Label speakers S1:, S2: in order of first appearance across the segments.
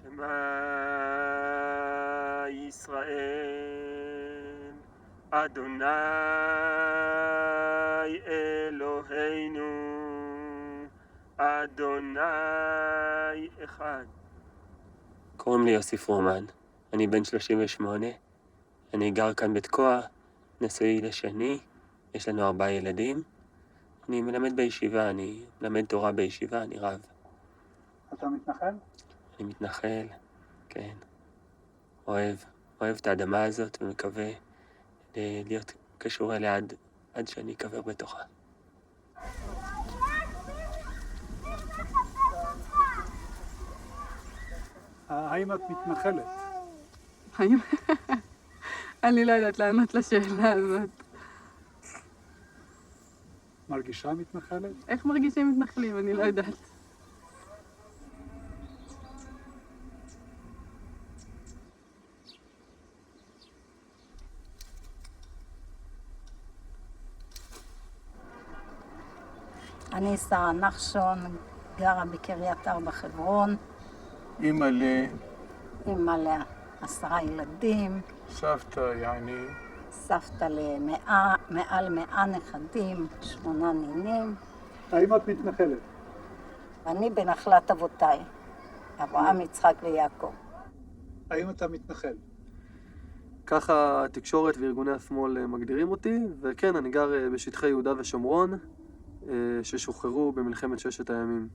S1: שמע ישראל, אדוני אלוהינו, אדוני אחד. קוראים לי יוסי פרומן, אני בן 38, אני גר כאן בתקוע, נשוי לשני, יש לנו 4 ילדים. אני מלמד בישיבה, אני מלמד תורה בישיבה, אני רב.
S2: אתה מתנחל?
S1: אני מתנחל, כן. אוהב את האדמה הזאת ומקווה להיות קשור אליה עד שאני אקבר בתוכה.
S2: האם את מתנחלת?
S3: האם? אני לא יודעת לענות לשאלה הזאת.
S2: מרגישה מתנחלת?
S3: איך מרגישים מתנחלים? אני לא יודעת.
S4: אני שרה נחשון, גרה בקריית ארבע חברון.
S2: אמא
S4: אימא ל10 ילדים.
S2: סבתא יעני.
S4: סבתא מעל 100 נכדים, 8 נינים.
S2: האם את מתנחלת?
S4: אני בנחלת אבותיי, אברהם, יצחק ויעקב.
S2: האם אתה מתנחל?
S5: ככה התקשורת וארגוני השמאל מגדירים אותי, וכן, אני גר בשטחי יהודה ושומרון, ששוחררו במלחמת 6 הימים.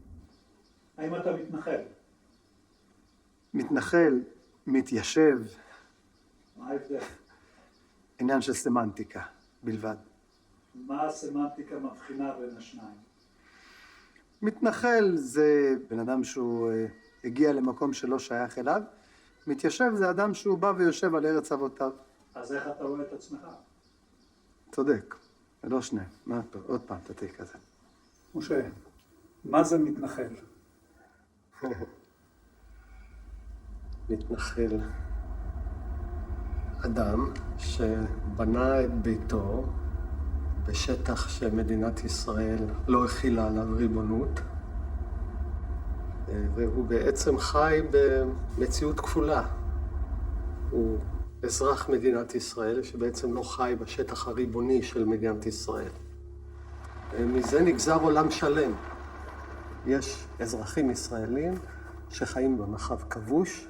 S2: האם אתה מתנחל?
S6: מתנחל, מתיישב,
S2: מה ההבדל?
S6: עניין של סמנטיקה בלבד.
S2: מה הסמנטיקה מבחינה בין השניים?
S6: מתנחל זה בן אדם שהוא הגיע למקום שלא שייך אליו. מתיישב זה אדם שהוא בא ויושב על ארץ אבותיו.
S2: אז איך אתה רואה את עצמך?
S6: צודק, זה לא שניהם. מה עוד פעם תתיק כזה.
S2: משה, מה זה מתנחל?
S7: מתנחל אדם שבנה את ביתו בשטח שמדינת ישראל לא הכילה עליו ריבונות, והוא בעצם חי במציאות כפולה. הוא אזרח מדינת ישראל שבעצם לא חי בשטח הריבוני של מדינת ישראל. מזה נגזר עולם שלם. יש אזרחים ישראלים שחיים במרחב כבוש,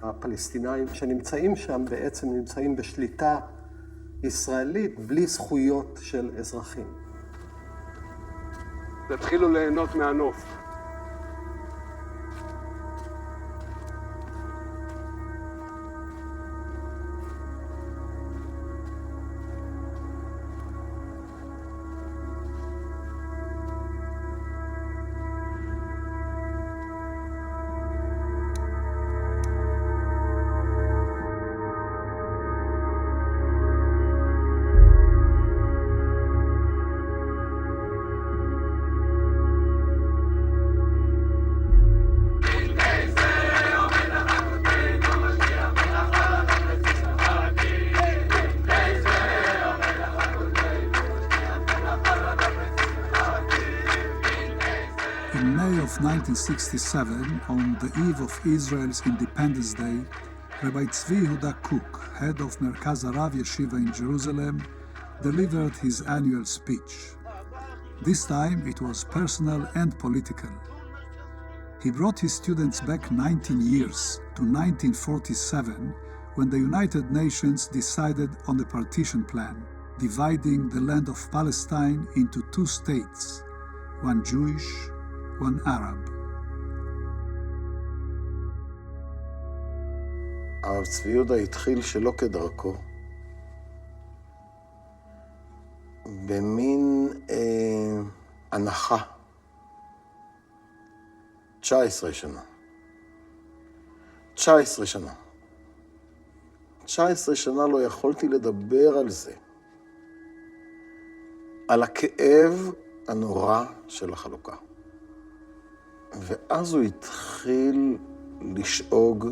S7: הפלסטינאים שנמצאים שם בעצם נמצאים בשליטה ישראלית בלי זכויות של אזרחים.
S8: תתחילו ליהנות מהנוף.
S9: In May of 1967, on the eve of Israel's Independence Day, Rabbi Tzvi Yehuda Kook, head of Merkaz Harav Yeshiva in Jerusalem, delivered his annual speech. This time it was personal and political. He brought his students back 19 years to 1947, when the United Nations decided on a partition plan, dividing the land of Palestine into 2 states, one Jewish, one Arab.
S7: הרב צבי יהודה התחיל שלא כדרכו, במין הנחה. 19 שנה. 19 שנה. 19 שנה לא יכולתי לדבר על זה. על הכאב הנורא של החלוקה. ואז הוא התחיל לשאוג.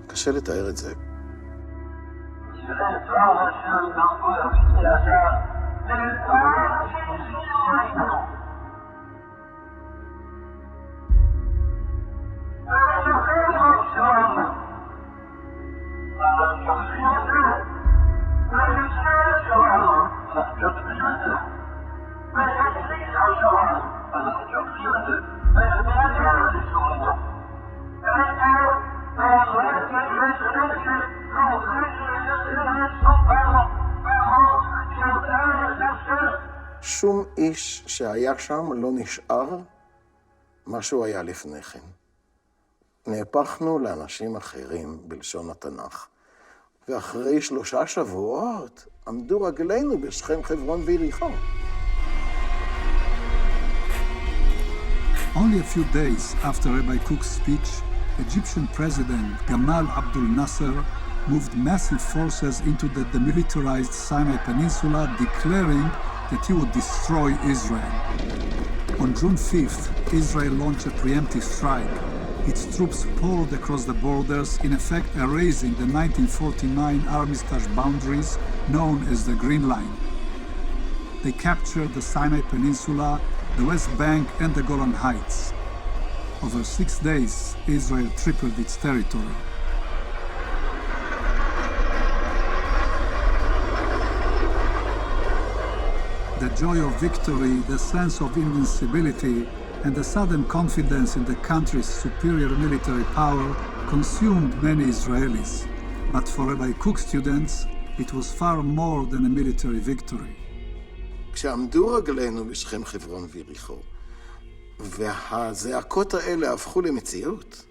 S7: קשה לתאר את זה.
S10: שום איש שהיה שם לא נשאר מה שהוא היה לפני כן. נהפכנו לאנשים אחרים בלשון התנ"ך. ואחרי 3 שבועות עמדו רגלינו בשכם, חברון ויריחו.
S9: Only a few days after Rabbi Kook's speech, Egyptian President Gamal Abdel Nasser moved massive forces into the demilitarized Sinai Peninsula, declaring that he would destroy Israel. On June 5th, Israel launched a preemptive strike. Its troops poured across the borders, in effect erasing the 1949 Armistice boundaries known as the Green Line. They captured the Sinai Peninsula, the West Bank, and the Golan Heights. Over 6 days, Israel tripled its territory. The joy of victory, the sense of invincibility, and the sudden confidence in the country's superior military power consumed many Israelis. But for Rabbi Kook students, it was far more than a military victory.
S10: כשעמדו רגלינו בשכם, חברון ויריחו, והזעקות האלה הפכו למציאות,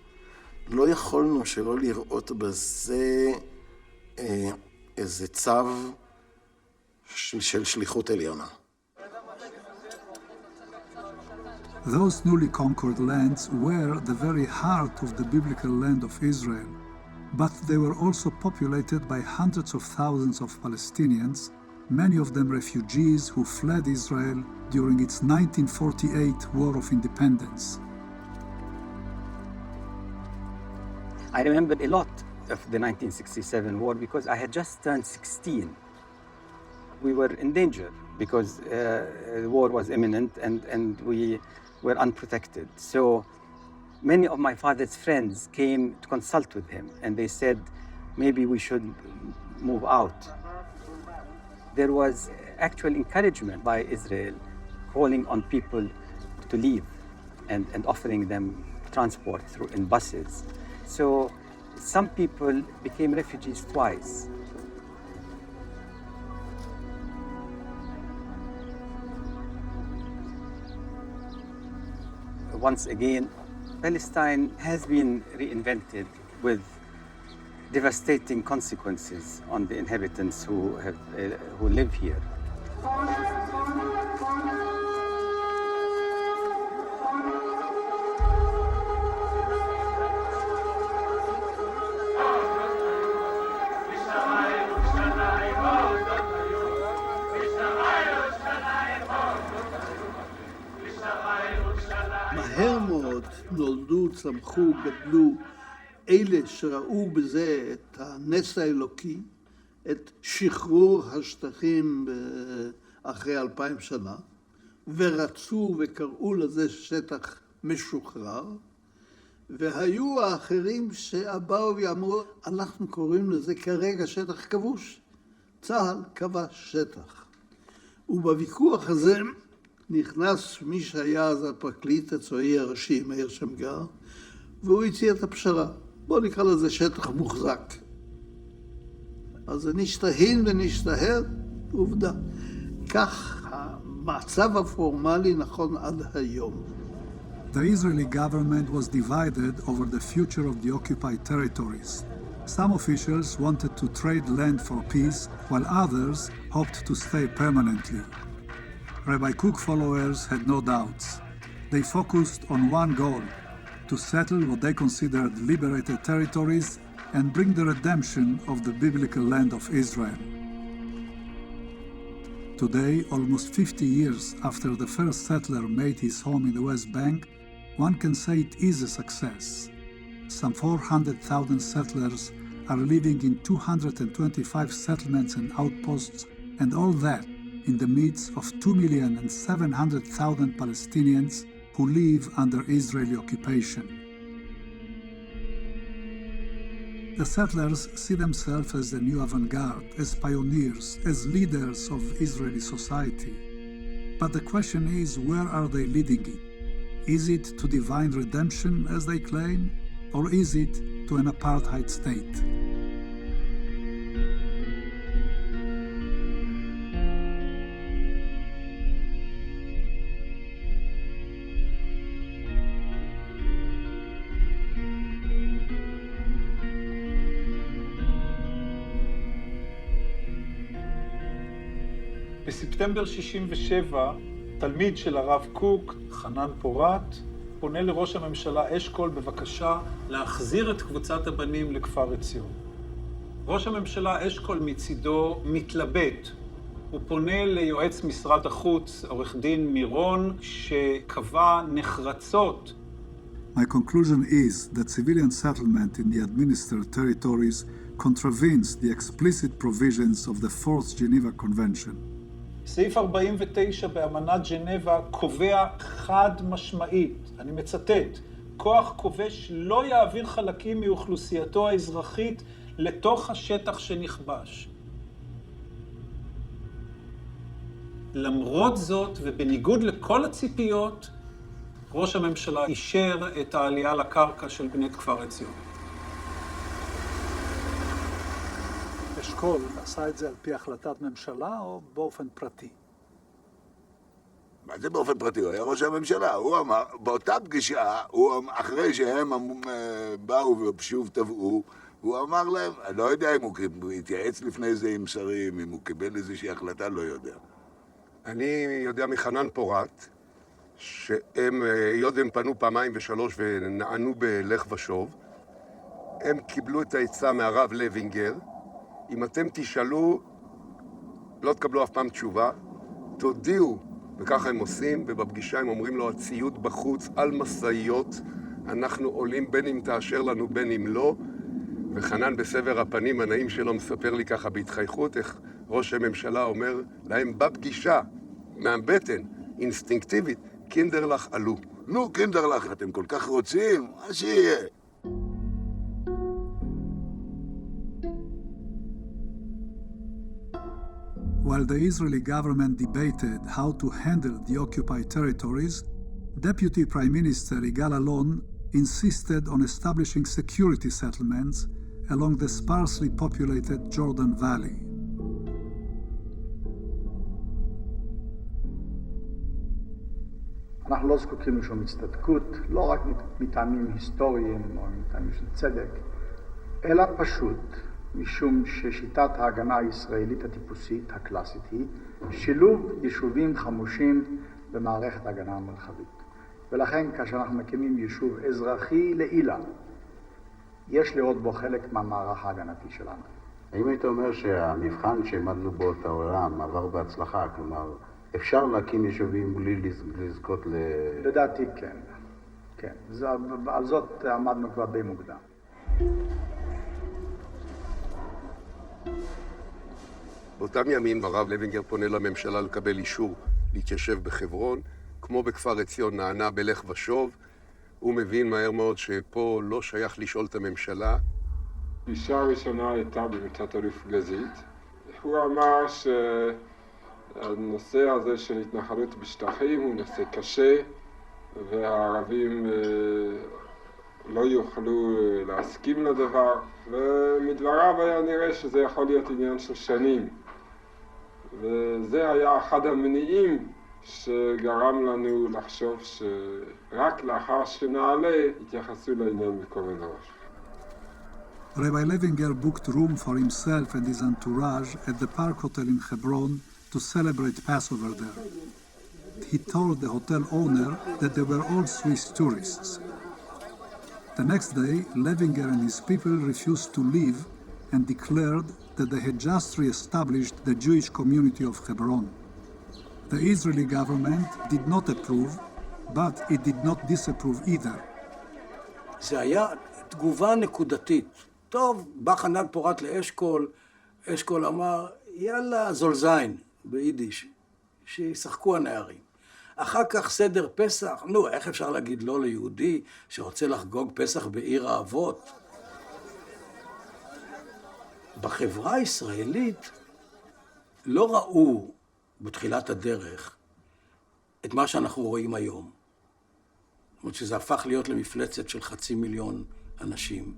S10: לא יכולנו שלא לראות בזה איזה צו של שליחות עליונה.
S9: Those newly conquered lands were the very heart of the biblical land of Israel, but they were also populated by hundreds of thousands of Palestinians, many of them refugees who fled Israel during its 1948 War of Independence.
S11: I remember a lot of the 1967 war because I had just turned 16. We were in danger because the war was imminent and we were unprotected. So many of my father's friends came to consult with him and they said, maybe we should move out. There was actual encouragement by Israel calling on people to leave and offering them transport in buses. So some people became refugees twice. Once again, Palestine has been reinvented with devastating consequences on the inhabitants who live here.
S12: מהר מאוד נולדו, צמחו, גדלו אלה שראו בזה את הנס האלוקי, את שחרור השטחים אחרי 2000 שנה, ורצו וקראו לזה שטח משוחרר, והיו האחרים שבאו ואמרו, אנחנו קוראים לזה כרגע שטח כבוש. צה"ל כבש שטח. ובוויכוח הזה נכנס מי שהיה אז הפרקליט הצבאי הראשי, מאיר שמגר, והוא הציע את הפשרה. בואו נקרא לזה שטח מוחזק. אז זה נשתהין ונשתהר, עובדה. כך המצב הפורמלי נכון עד היום.
S9: The Israeli government was divided over the future of the occupied territories. Some officials wanted to trade land for peace, while others hoped to stay permanently. Rabbi Kook followers had no doubts. They focused on one goal, to settle what they considered liberated territories and bring the redemption of the biblical land of Israel. Today, almost 50 years after the first settler made his home in the West Bank, one can say it is a success. Some 400,000 settlers are living in 225 settlements and outposts, and all that in the midst of 2,700,000 Palestinians who live under Israeli occupation. The settlers see themselves as the new avant-garde, as pioneers, as leaders of Israeli society. But the question is, where are they leading it? Is it to divine redemption, as they claim, or is it to an apartheid state?
S13: בספטמבר 67, תלמיד של הרב קוק, חנן פורת, פונה לראש הממשלה אשכול בבקשה להחזיר את קבוצת הבנים לכפר עציון. ראש הממשלה אשכול מצידו מתלבט. הוא פונה ליועץ משרד החוץ, עורך דין מירון, שקבע נחרצות.
S9: My conclusion is that civilian settlement in the administered territories contravenes the explicit provisions of the Fourth Geneva Convention.
S13: סעיף 49 באמנת ג'נבה קובע חד משמעית, אני מצטט, כוח כובש לא יעביר חלקים מאוכלוסייתו האזרחית לתוך השטח שנכבש. למרות זאת, ובניגוד לכל הציפיות, ראש הממשלה אישר את העלייה לקרקע של בני כפר עציון.
S2: אשכול עשה את זה על פי החלטת ממשלה או באופן פרטי?
S14: מה זה באופן פרטי? הוא היה ראש הממשלה. הוא אמר, באותה פגישה, אחרי שהם באו ושוב טבעו, הוא אמר להם, אני לא יודע אם הוא התייעץ לפני זה עם שרים, אם הוא קיבל איזושהי החלטה, לא יודע.
S8: אני יודע מחנן פורת, שהם, היות והם פנו פעמיים ושלוש ונענו בלך ושוב, הם קיבלו את העצה מהרב לוינגר, אם אתם תשאלו, לא תקבלו אף פעם תשובה, תודיעו, וככה הם עושים, ובפגישה הם אומרים לו, הציוד בחוץ, על מסעיות, אנחנו עולים בין אם תאשר לנו בין אם לא, וחנן בסבר הפנים הנעים שלו מספר לי ככה בהתחייכות, איך ראש הממשלה אומר להם בפגישה, מהבטן, אינסטינקטיבית, קינדרלך עלו.
S14: נו, קינדרלך, אתם כל כך רוצים, מה שיהיה.
S9: While the Israeli government debated how to handle the occupied territories, Deputy Prime Minister Yigal Allon insisted on establishing security settlements along the sparsely populated Jordan Valley.
S6: אנחנו לא זקוקים לשום הצטדקות, לא רק מטעמים היסטוריים או מטעמים של צדק, אלא פשוט משום ששיטת ההגנה הישראלית הטיפוסית, הקלאסית, היא שילוב יישובים חמושים במערכת ההגנה המרחבית. ולכן כאשר אנחנו מקימים יישוב אזרחי לעילה, יש לראות בו חלק מהמערך ההגנתי שלנו.
S15: האם היית אומר שהמבחן שהעמדנו בו את העולם עבר בהצלחה? כלומר, אפשר להקים יישובים בלי לזכות
S6: לדעתי כן, כן. על זאת עמדנו כבר די מוקדם.
S8: באותם ימים הרב לוינגר פונה לממשלה לקבל אישור להתיישב בחברון, כמו בכפר עציון נענה בלך ושוב. הוא מבין מהר מאוד שפה לא שייך לשאול את הממשלה.
S16: הפגישה הראשונה הייתה במיטת אלוף גזית. הוא אמר שהנושא הזה של התנחלות בשטחים הוא נושא קשה, והערבים לא יוכלו להסכים לדבר, ומדבריו היה נראה שזה יכול להיות עניין של שנים. וזה היה אחד המניעים שגרם לנו לחשוב שרק לאחר שנעלה יתייחסו לעניין בכובד ראש.
S9: Rabbi Levinger booked room for himself and his entourage at the Park Hotel in Hebron to celebrate Passover there. He told the hotel owner that they were all Swiss tourists. The next day, Levinger and his people refused to leave and declared that they had just re-established the Jewish community of Hebron. The Israeli government did not approve, but it did not disapprove either.
S17: זה היה תגובה נקודתית. טוב, בא חנן פורת לאשכול, אשכול אמר, יאללה, זולזיין, ביידיש, שישחקו הנערים. אחר כך סדר פסח, נו, איך אפשר להגיד לא ליהודי שרוצה לחגוג פסח בעיר האבות? בחברה הישראלית לא ראו בתחילת הדרך את מה שאנחנו רואים היום. זאת אומרת שזה הפך להיות למפלצת של 500,000 אנשים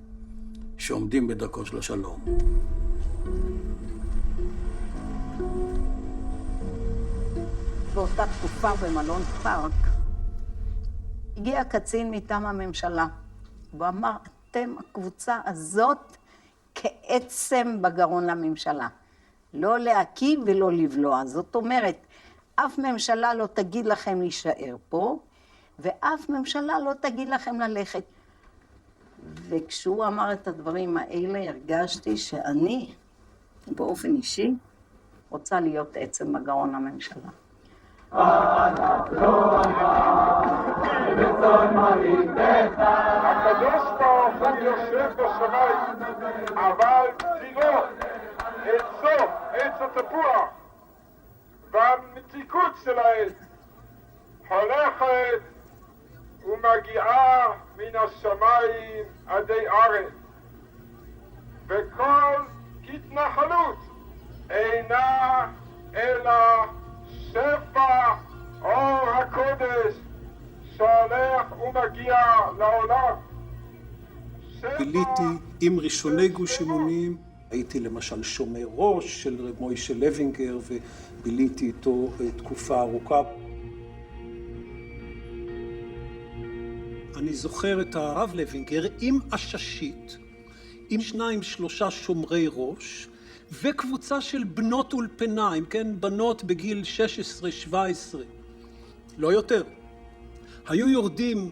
S17: שעומדים בדרכו של השלום.
S4: באותה תקופה במלון פארק הגיע קצין מטעם הממשלה והוא אמר, אתם הקבוצה הזאת כעצם בגרון לממשלה. לא להקיא ולא לבלוע. זאת אומרת, אף ממשלה לא תגיד לכם להישאר פה, ואף ממשלה לא תגיד לכם ללכת. וכשהוא אמר את הדברים האלה, הרגשתי שאני, באופן אישי, רוצה להיות עצם מגרון הממשלה.
S16: הקדוש ברוך הוא יושב בשמיים, אבל צירו, עצו, עץ התפוח, והמתיקות של העץ, הולכת ומגיעה מן השמיים עדי ארץ, וכל התנחלות אינה אלא שפע אור הקודש שהולך ומגיע לעולם.
S13: ביליתי עם ראשוני גוש אמונים, הייתי למשל שומר ראש של רב מוישה לוינגר וביליתי איתו תקופה ארוכה. אני זוכר את הרב לוינגר עם עששית, עם 2-3 שומרי ראש, וקבוצה של בנות אולפניים, כן, בנות בגיל 16-17, לא יותר. היו יורדים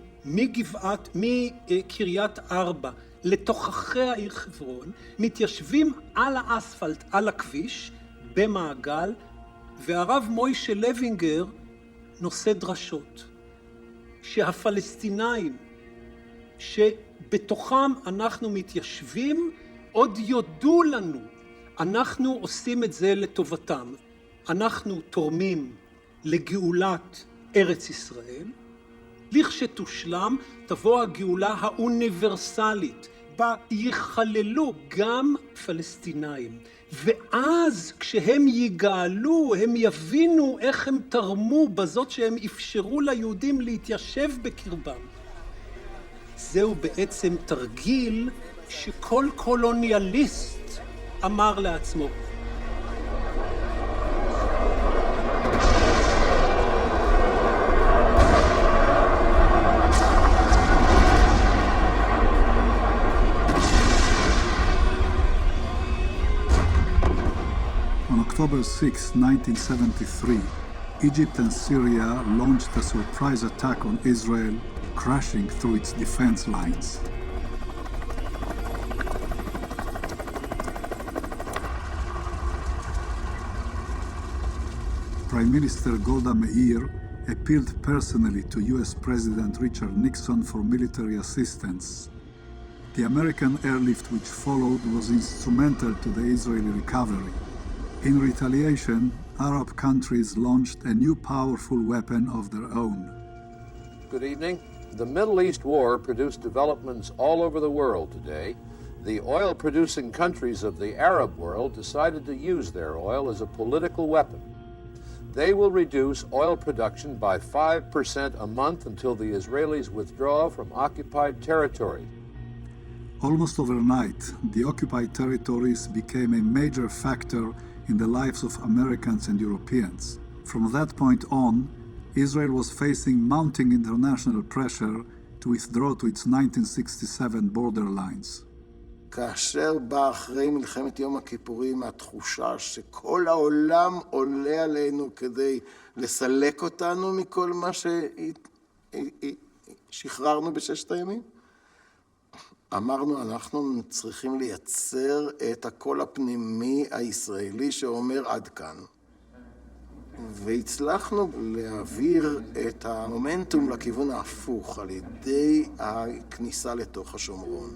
S13: מקריית ארבע לתוככי העיר חברון, מתיישבים על האספלט, על הכביש, במעגל, והרב מוישה לוינגר נושא דרשות. שהפלסטינאים שבתוכם אנחנו מתיישבים עוד יודו לנו, אנחנו עושים את זה לטובתם. אנחנו תורמים לגאולת ארץ ישראל. לכשתושלם תבוא הגאולה האוניברסלית, בה יכללו גם פלסטינאים. ואז כשהם יגאלו, הם יבינו איך הם תרמו בזאת שהם אפשרו ליהודים להתיישב בקרבם. זהו בעצם תרגיל שכל קולוניאליסט אמר לעצמו.
S9: On October 6, 1973, Egypt and Syria launched a surprise attack on Israel, crashing through its defense lines. Prime Minister Golda Meir appealed personally to US President Richard Nixon for military assistance. The American airlift which followed was instrumental to the Israeli recovery. In retaliation, Arab countries launched a new powerful weapon of their own.
S18: Good evening. The Middle East War produced developments all over the world today. The oil-producing countries of the Arab world decided to use their oil as a political weapon. They will reduce oil production by 5% a month until the Israelis withdraw from occupied territory.
S9: Almost overnight, the occupied territories became a major factor in the lives of Americans and Europeans. From that point on, Israel was facing mounting international pressure to withdraw to its 1967 borderlines.
S10: כאשר בא אחרי מלחמת יום הכיפורים התחושה שכל העולם עולה עלינו כדי לסלק אותנו מכל מה ששחררנו בששת הימים, אמרנו, אנחנו צריכים לייצר את הקול הפנימי הישראלי שאומר עד כאן. והצלחנו להעביר את המומנטום לכיוון ההפוך על ידי הכניסה לתוך השומרון.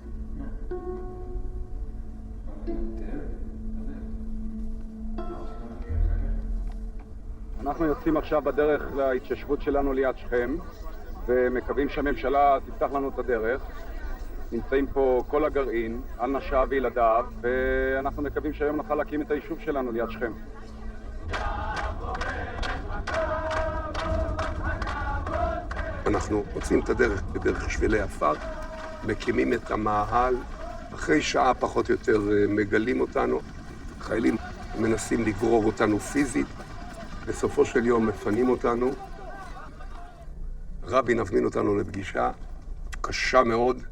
S19: אנחנו יוצאים עכשיו בדרך להתיישבות שלנו ליד שכם, ומקווים שהממשלה תפתח לנו את הדרך. נמצאים פה כל הגרעין, על נשה וילדיו, ואנחנו מקווים שהיום נוכל להקים את היישוב שלנו ליד שכם.
S8: אנחנו מוצאים את הדרך בדרך שבילי עפר, מקימים את המאהל, אחרי שעה פחות או יותר מגלים אותנו, חיילים מנסים לגרור אותנו פיזית, בסופו של יום מפנים אותנו. רבין הזמין אותנו לפגישה קשה מאוד,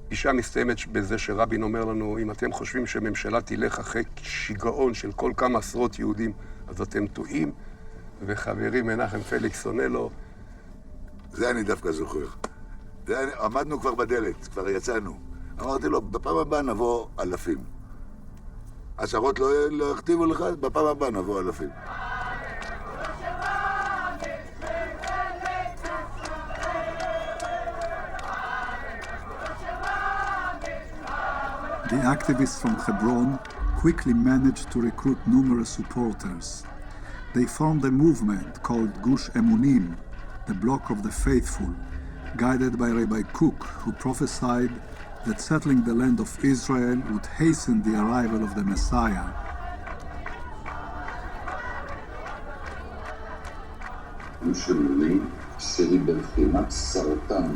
S8: הפגישה מסתיימת בזה שרבין אומר לנו, אם אתם חושבים שממשלה תלך אחרי שיגעון של כל כמה עשרות יהודים, אז אתם טועים. וחברי מנחם פליקס עונה לו.
S14: זה אני דווקא זוכר. עמדנו כבר בדלת, כבר יצאנו. אמרתי לו, בפעם הבאה נבוא אלפים. עשרות לא יכתיבו לך, בפעם הבאה נבוא אלפים.
S9: The activists from Hebron quickly managed to recruit numerous supporters. They formed a movement called Gush Emunim, the Bloc of the Faithful, guided by Rabbi Kook, who prophesied that settling the land of Israel would hasten the arrival of the Messiah.
S20: גוש אמונים, סירי בבחינת סרטן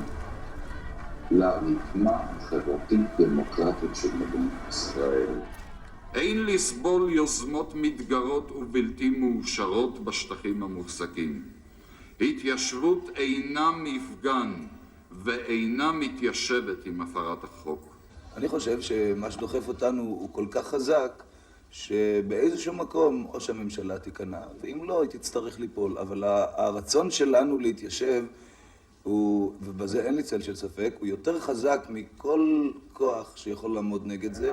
S20: לרקמה החברתית דמוקרטית של מדינת ישראל.
S21: אין לסבול יוזמות מתגרות ובלתי מאושרות בשטחים המוחזקים. התיישבות אינה מפגן ואינה מתיישבת עם הפרת החוק.
S22: אני חושב שמה שדוחף אותנו הוא כל כך חזק שבאיזשהו מקום או שהממשלה תיכנע, ואם לא, היא תצטרך ליפול. אבל הרצון שלנו להתיישב, ובזה אין לי צל של ספק, הוא יותר חזק מכל כוח שיכול לעמוד נגד זה.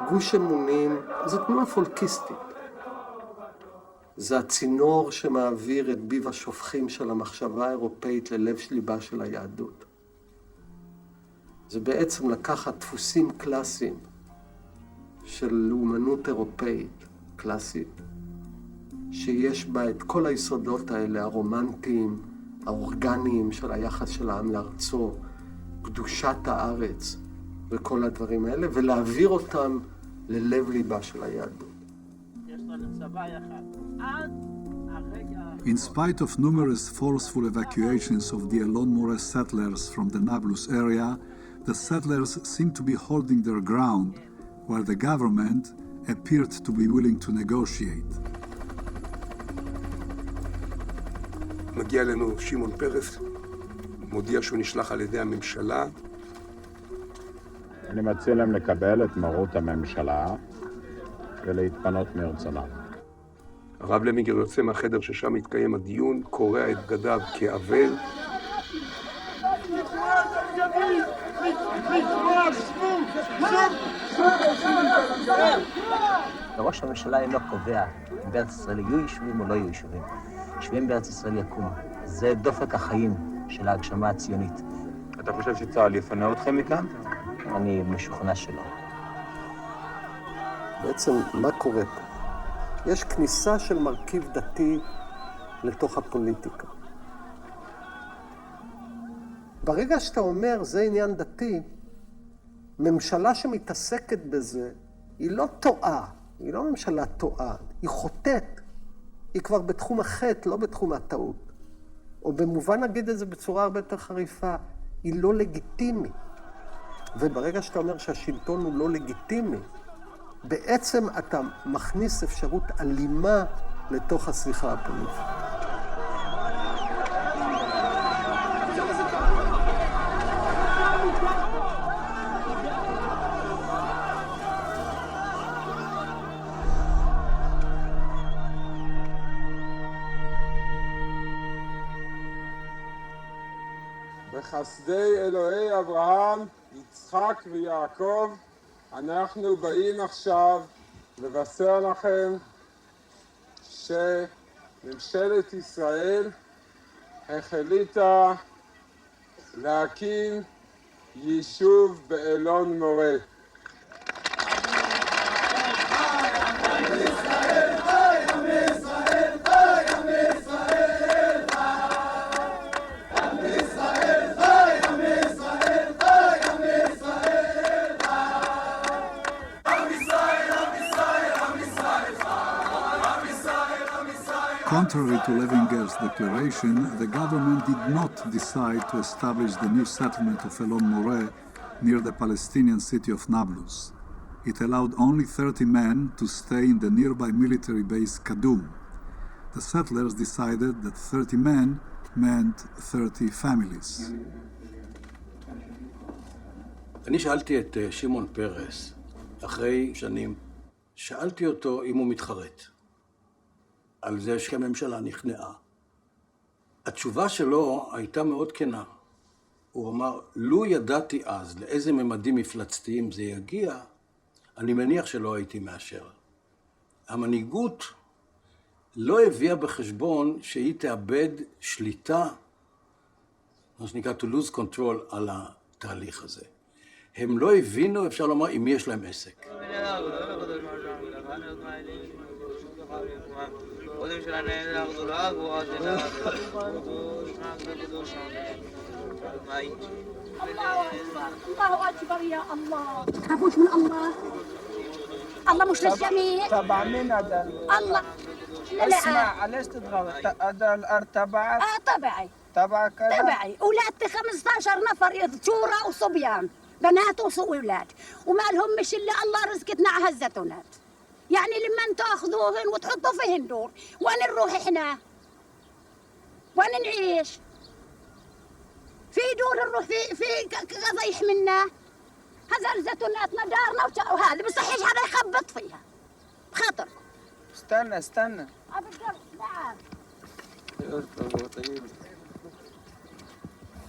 S7: גוש אמונים זו תנועה פולקיסטית. זה הצינור שמעביר את ביב השופכים של המחשבה האירופאית ללב ליבה של היהדות. זה בעצם לקחת דפוסים קלאסיים של לאומנות אירופאית קלאסית, שיש בה את כל היסודות האלה, הרומנטיים, האורגניים של היחס של העם לארצו, קדושת הארץ וכל הדברים האלה, ולהעביר אותם ללב ליבה של היהדות.
S9: In spite of numerous forceful evacuations of the Elon Moreh settlers from the Nablus area, the settlers seemed to be holding their ground, while the government appeared to be willing to negotiate.
S8: מגיע אלינו שמעון פרס, מודיע שהוא נשלח על ידי הממשלה.
S23: אני מציע להם לקבל את מרות הממשלה ולהתפנות מרצונם.
S8: הרב לוינגר יוצא מהחדר ששם מתקיים הדיון, קורע את בגדיו כאבל.
S24: ראש הממשלה אינו קובע אם בארץ ישראל יהיו יישובים או לא יהיו יישובים. יישובים בארץ ישראל יקום. זה דופק החיים של ההגשמה הציונית.
S11: אתה חושב שצה"ל יפנה אתכם מכאן?
S24: אני משוכנע שלא.
S7: בעצם מה קורה פה? יש כניסה של מרכיב דתי לתוך הפוליטיקה. ברגע שאתה אומר זה עניין דתי, ממשלה שמתעסקת בזה היא לא טועה, היא לא ממשלה טועה, היא חוטאת. היא כבר בתחום החטא, לא בתחום הטעות. או במובן נגיד את זה בצורה הרבה יותר חריפה, היא לא לגיטימית. וברגע שאתה אומר שהשלטון הוא לא לגיטימי, בעצם אתה מכניס אפשרות אלימה לתוך השיחה הפוליטית.
S16: בחסדי אלוהי אברהם, יצחק ויעקב, אנחנו באים עכשיו לבשר לכם שממשלת ישראל החליטה להקים יישוב באלון מורה.
S9: Contrary to Levinger's declaration, the government did not decide to establish the new settlement of Elon Moreh near the Palestinian city of Nablus. It allowed only 30 men to stay in the nearby military base Kadum. The settlers decided that 30 men meant 30 families.
S17: אני שאלתי את שמעון פרס, אחרי שנים, שאלתי אותו אם הוא מתחרט על זה שהממשלה נכנעה. התשובה שלו הייתה מאוד כנה. הוא אמר, לו ידעתי אז לאיזה ממדים מפלצתיים זה יגיע, אני מניח שלא הייתי מאשר. המנהיגות לא הביאה בחשבון שהיא תאבד שליטה, מה שנקרא to lose control על התהליך הזה. הם לא הבינו, אפשר לומר, אם יש להם עסק.
S1: الله أكبر يا الله تخافوش من الله الله مش للجميع
S3: تبع مين هذا
S1: الله لا
S3: اسمع ليش تضغط هذا الارض تبعك
S1: تبعي
S3: تبعك
S1: تبعي ولادتي 15 نفر ذكورة وصبيان بنات وولاد وما لهم مش الا الله رزقتنا على هالزيتونات يعني لما تاخذوهن وتحطوا فيهن دور وين نروح احنا وين نعيش في دور نروح في كذا يحملنا هذا الزيتوناتنا دارنا وهذا بصحيش هذا يخبط فيها بخاطر
S3: استنى
S1: نعم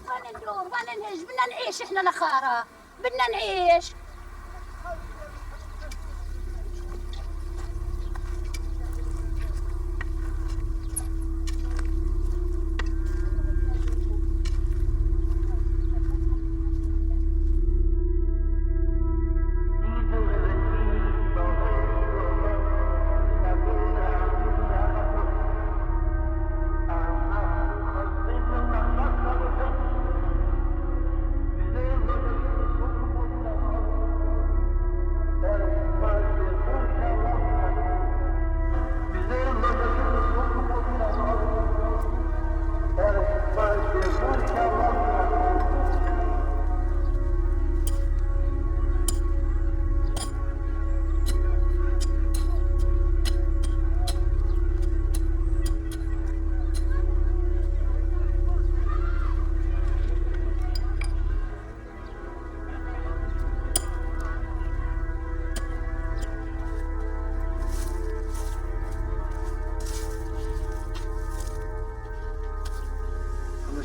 S1: وين ندور وين نهج بدنا نعيش احنا نخارة بدنا نعيش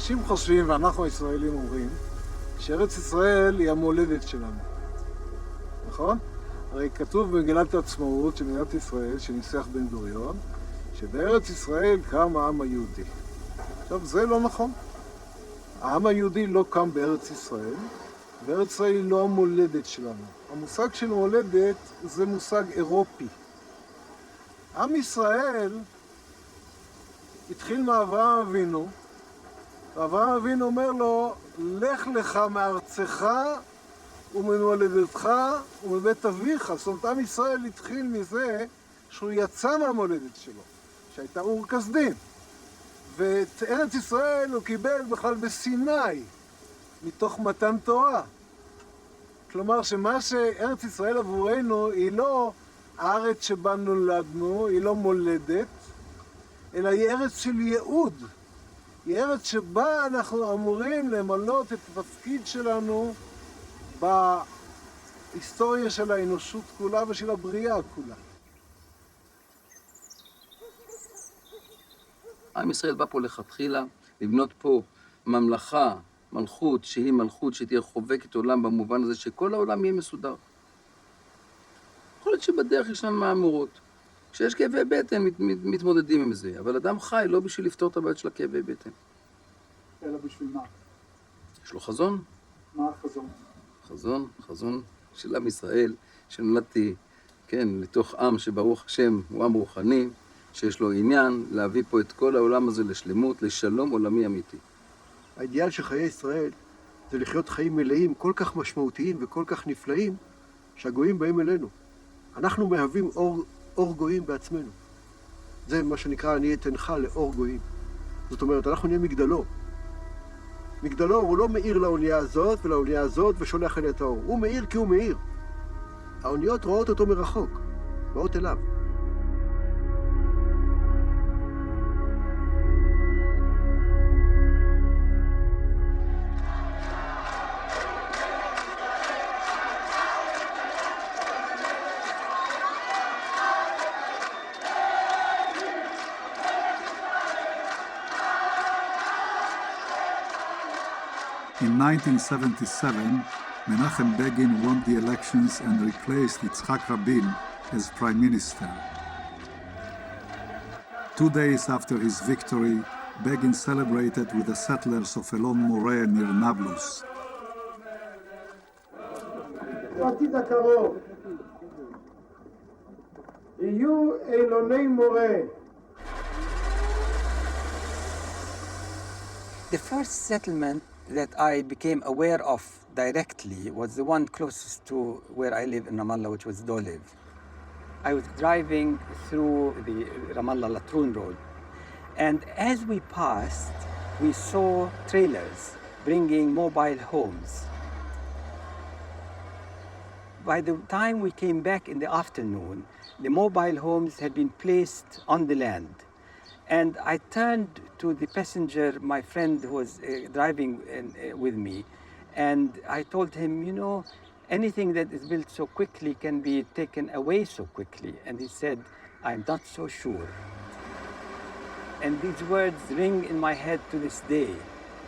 S2: אנשים חושבים, ואנחנו הישראלים אומרים, שארץ ישראל היא המולדת שלנו. נכון? הרי כתוב במגילת העצמאות של מדינת ישראל, שניסח בן גוריון, שבארץ ישראל קם העם היהודי. עכשיו, זה לא נכון. העם היהודי לא קם בארץ ישראל, וארץ ישראל היא לא המולדת שלנו. המושג של מולדת זה מושג אירופי. עם ישראל התחיל מאברהם אבינו, ואברהם אבינו אומר לו, לך לך מארצך וממולדתך ומבית אביך. זאת אומרת, עם ישראל התחיל מזה שהוא יצא מהמולדת שלו, שהייתה אור כשדים. ואת ארץ ישראל הוא קיבל בכלל בסיני, מתוך מתן תורה. כלומר, שמה שארץ ישראל עבורנו היא לא הארץ שבה נולדנו, היא לא מולדת, אלא היא ארץ של ייעוד. היא ארץ שבה אנחנו אמורים למלות את התפקיד שלנו בהיסטוריה של האנושות כולה ושל הבריאה כולה.
S5: עם ישראל בא פה לכתחילה לבנות פה ממלכה, מלכות, שהיא מלכות שתהיה חובקת עולם במובן הזה שכל העולם יהיה מסודר. יכול להיות שבדרך ישנן מהמורות. כשיש כאבי בטן מתמודדים עם זה, אבל אדם חי לא בשביל לפתור את הבעיות של הכאבי בטן.
S2: אלא בשביל מה?
S5: יש לו חזון.
S2: מה החזון?
S5: חזון של עם ישראל, שנולדתי, כן, לתוך עם שברוך השם הוא עם רוחני, שיש לו עניין להביא פה את כל העולם הזה לשלמות, לשלום עולמי אמיתי.
S12: האידיאל של חיי ישראל זה לחיות חיים מלאים כל כך משמעותיים וכל כך נפלאים שהגויים באים אלינו. אנחנו מהווים אור גויים בעצמנו. זה מה שנקרא אני אתנך לאור גויים. זאת אומרת, אנחנו נהיה מגדלור. מגדלור הוא לא מאיר לאונייה הזאת ולאונייה הזאת ושולח אליה את האור. הוא מאיר כי הוא מאיר. האוניות רואות אותו מרחוק, באות אליו.
S9: In 1977, Menachem Begin won the elections and replaced Yitzhak Rabin as prime minister. 2 days after his victory, Begin celebrated with the settlers of Elon Moreh near Nablus.
S12: בעתיד הקרוב יהיו אילוני מורה.
S11: The first settlement that I became aware of directly was the one closest to where I live in Ramallah, which was Dolev. I was driving through the Ramallah Latrun Road, and as we passed, we saw trailers bringing mobile homes. By the time we came back in the afternoon, the mobile homes had been placed on the land. And I turned to the passenger, my friend who was driving with me, and I told him, you know, anything that is built so quickly can be taken away so quickly. And he said, I'm not so sure. And these words ring in my head to this day,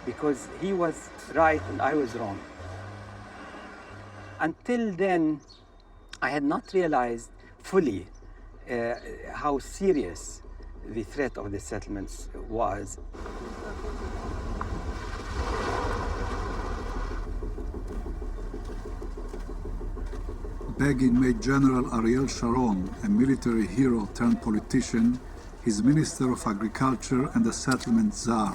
S11: because he was right and I was wrong. Until then, I had not realized fully how serious the threat of the settlements was.
S9: Begin made General Ariel Sharon, a military hero turned politician, his Minister of Agriculture and the settlement czar.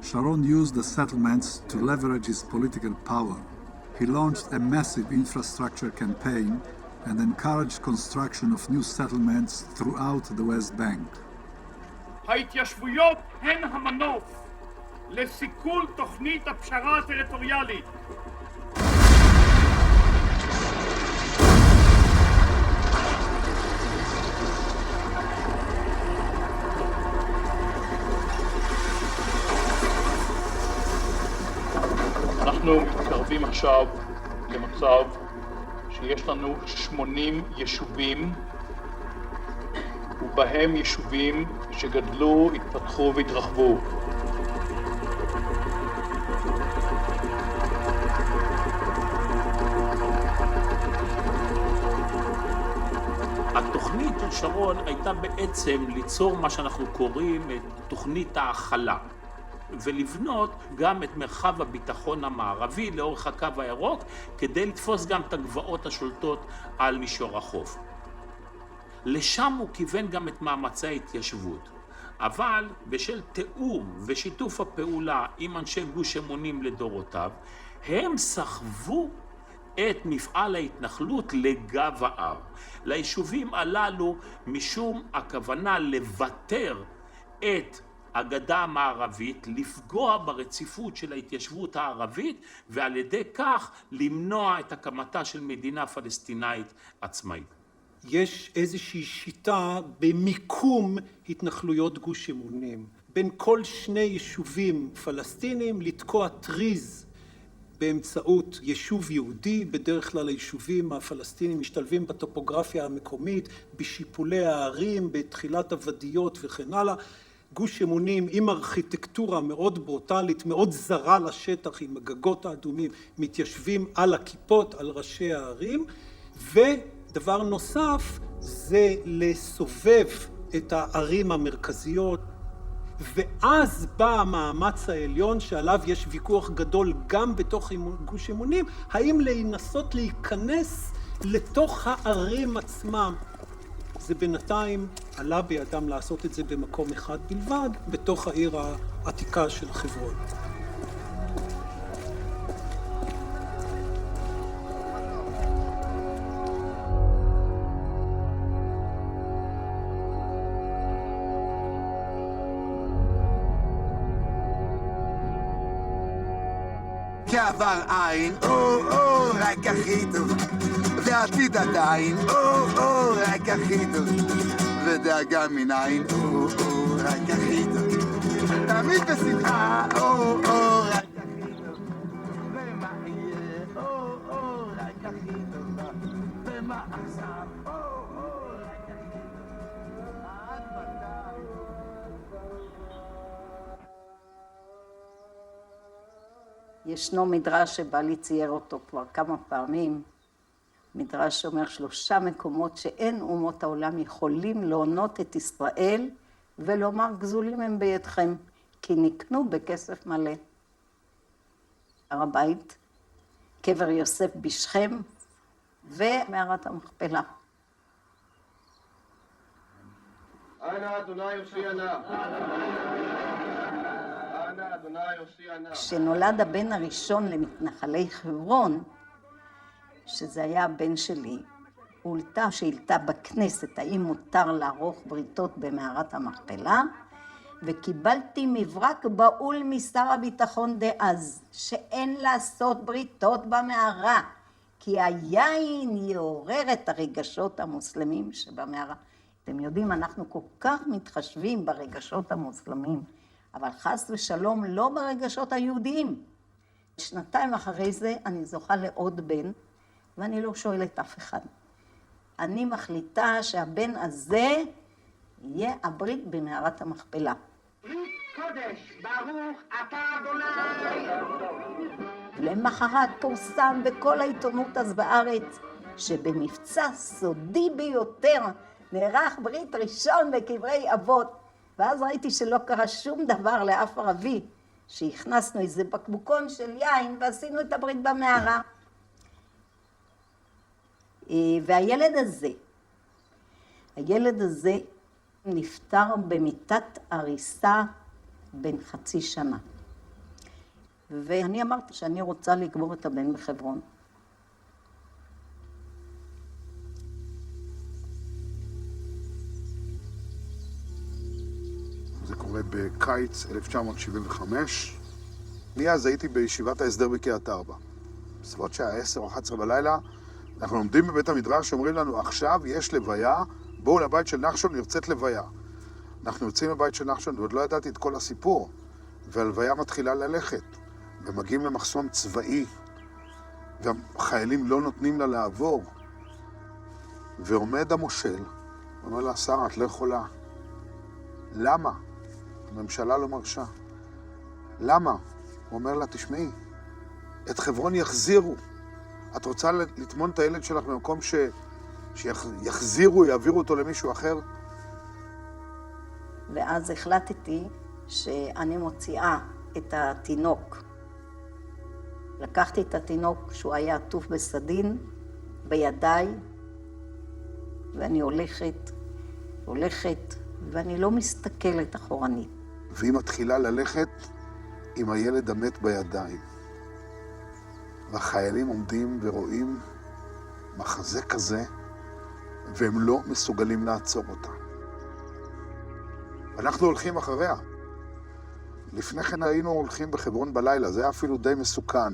S9: Sharon used the settlements to leverage his political power. He launched a massive infrastructure campaign and encouraged construction of new settlements throughout the West Bank.
S4: ההתיישבויות הן המנוף לסיכול תוכנית הפשרה הטריטוריאלית. אנחנו מתקרבים עכשיו למצב שיש לנו 80 יישובים, ובהם יישובים שגדלו, התפתחו והתרחבו. התוכנית של שרון הייתה בעצם ליצור מה שאנחנו קוראים תוכנית ההכלה. ולבנות גם את מרחב הביטחון המערבי לאורך הקו הירוק, כדי לתפוס גם את הגבעות השולטות על מישור החוף. לשם הוא כיוון גם את מאמצי ההתיישבות. אבל בשל תיאום ושיתוף הפעולה עם אנשי גוש אמונים לדורותיו, הם סחבו את מפעל ההתנחלות לגב ההר. ליישובים הללו משום הכוונה לוותר את הגדה המערבית, לפגוע ברציפות של ההתיישבות הערבית, ועל ידי כך למנוע את הקמתה של מדינה פלסטינאית עצמאית.
S6: יש איזושהי שיטה במיקום התנחלויות גוש אמונים. בין כל שני יישובים פלסטינים לתקוע טריז באמצעות יישוב יהודי. בדרך כלל היישובים הפלסטינים משתלבים בטופוגרפיה המקומית, בשיפולי הערים, בתחילת הוודיות וכן הלאה. גוש אמונים עם ארכיטקטורה מאוד ברוטלית, מאוד זרה לשטח, עם הגגות האדומים, מתיישבים על הכיפות, על ראשי הערים. ודבר נוסף זה לסובב את הערים המרכזיות. ואז בא המאמץ העליון שעליו יש ויכוח גדול גם בתוך גוש אמונים, האם לנסות להיכנס לתוך הערים עצמם. זה בינתיים עלה בידם לעשות את זה במקום אחד בלבד, בתוך העיר העתיקה של חברון.
S14: כעבר עין, רק הכי טוב, ועתיד עדיין, רק הכי טוב, ודאגה מנין, רק הכי טוב, תמיד בשמחה, רק הכי טוב, ומה יהיה, רק הכי טוב, ומה עכשיו, רק הכי טוב, עד מתי.
S10: ישנו מדרש שבעלי צייר אותו כבר כמה פעמים. מדרש אומר 3 מקומות שאין אומות העולם יכולים להונות את ישראל ולומר גזולים הם בידכם, כי נקנו בכסף מלא. הר הבית, קבר יוסף בשכם ומערת המכפלה.
S13: אנא אדוני יושיענה. אנא אדוני יושיענה.
S10: כשנולד הבן הראשון למתנחלי חברון, שזה היה הבן שלי, הועלתה שאילתה בכנסת האם מותר לערוך בריתות במערת המכפלה, וקיבלתי מברק בהול משר הביטחון דאז, שאין לעשות בריתות במערה, כי היין יעורר את הרגשות המוסלמים שבמערה. אתם יודעים, אנחנו כל כך מתחשבים ברגשות המוסלמים, אבל חס ושלום לא ברגשות היהודיים. 2 אחרי זה אני זוכה לעוד בן, ואני לא שואלת אף אחד. אני מחליטה שהבן הזה יהיה הברית במערת המכפלה.
S13: ברית קודש, ברוך אתה אדוני.
S10: למחרת פורסם בכל העיתונות אז בארץ, שבמבצע סודי ביותר נערך ברית ראשון בקברי אבות. ואז ראיתי שלא קרה שום דבר לאף ערבי, שהכנסנו איזה בקבוקון של יין ועשינו את הברית במערה. הילד הזה נפטר במיטת עריסה בן 0.5 שנה. ואני אמרתי שאני רוצה לקבור את הבן בחברון.
S15: זה קורה בקיץ 1975. אני אז הייתי בישיבת ההסדר בקריית ארבע. בסביבות שעה 10 או 11 בלילה, אנחנו לומדים בבית המדרש שאומרים לנו, עכשיו יש לוויה, בואו לבית של נחשון, נרצית לוויה. אנחנו יוצאים לבית של נחשון, ועוד לא ידעתי את כל הסיפור, והלוויה מתחילה ללכת, ומגיעים למחסום צבאי, והחיילים לא נותנים לה לעבור, ועומד המושל, אומר לה, שרה, את לא יכולה. למה? הממשלה לא מרשה. למה? הוא אומר לה, תשמעי, את חברון יחזירו. את רוצה לטמון את הילד שלך במקום שיחזירו, יעבירו אותו למישהו אחר?
S10: ואז החלטתי שאני מוציאה את התינוק. לקחתי את התינוק שהוא היה עטוף בסדין בידיי, ואני הולכת, ואני לא מסתכלת אחורנית.
S15: והיא מתחילה ללכת עם הילד המת בידיים. והחיילים עומדים ורואים מחזה כזה, והם לא מסוגלים לעצור אותה. אנחנו הולכים אחריה. לפני כן היינו הולכים בחברון בלילה, זה היה אפילו די מסוכן.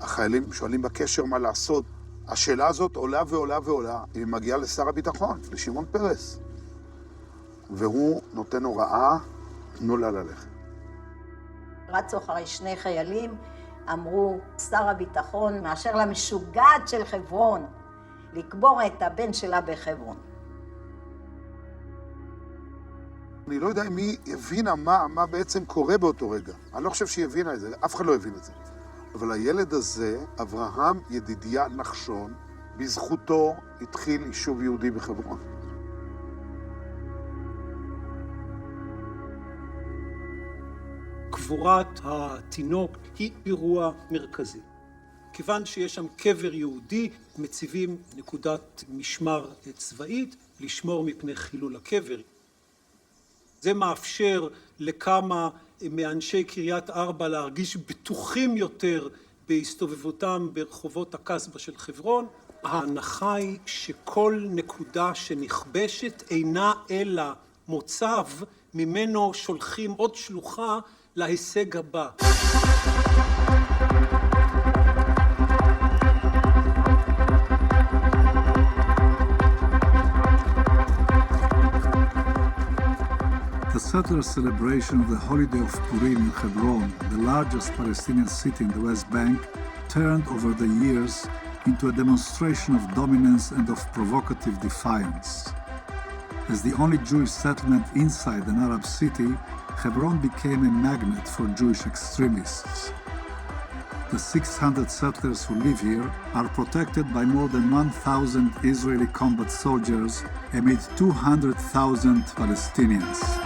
S15: החיילים שואלים בקשר מה לעשות. השאלה הזאת עולה ועולה ועולה, היא מגיעה לשר הביטחון, לשמעון פרס. והוא נותן הוראה, תנו לה ללכת.
S10: רצו אחרי 2 חיילים, אמרו, שר הביטחון מאשר למשוגעת של חברון לקבור את הבן שלה בחברון.
S15: אני לא יודע אם היא הבינה מה בעצם קורה באותו רגע. אני לא חושב שהיא הבינה את זה, אף אחד לא הבין את זה. אבל הילד הזה, אברהם ידידיה נחשון, בזכותו התחיל יישוב יהודי בחברון.
S6: קבורת התינוק היא אירוע מרכזי. כיוון שיש שם קבר יהודי, מציבים נקודת משמר צבאית לשמור מפני חילול הקבר. זה מאפשר לכמה מאנשי קריית ארבע להרגיש בטוחים יותר בהסתובבותם ברחובות הקסבה של חברון. ההנחה היא שכל נקודה שנכבשת אינה אלא מוצב, ממנו שולחים עוד שלוחה להישג הבא.
S9: The settlers' celebration of the holiday of Purim in Hebron, the largest Palestinian city in the West Bank, turned over the years into a demonstration of dominance and of provocative defiance. As the only Jewish settlement inside an Arab city, Hebron became a magnet for Jewish extremists. The 600 settlers who live here are protected by more than 1,000 Israeli combat soldiers amid 200,000 Palestinians.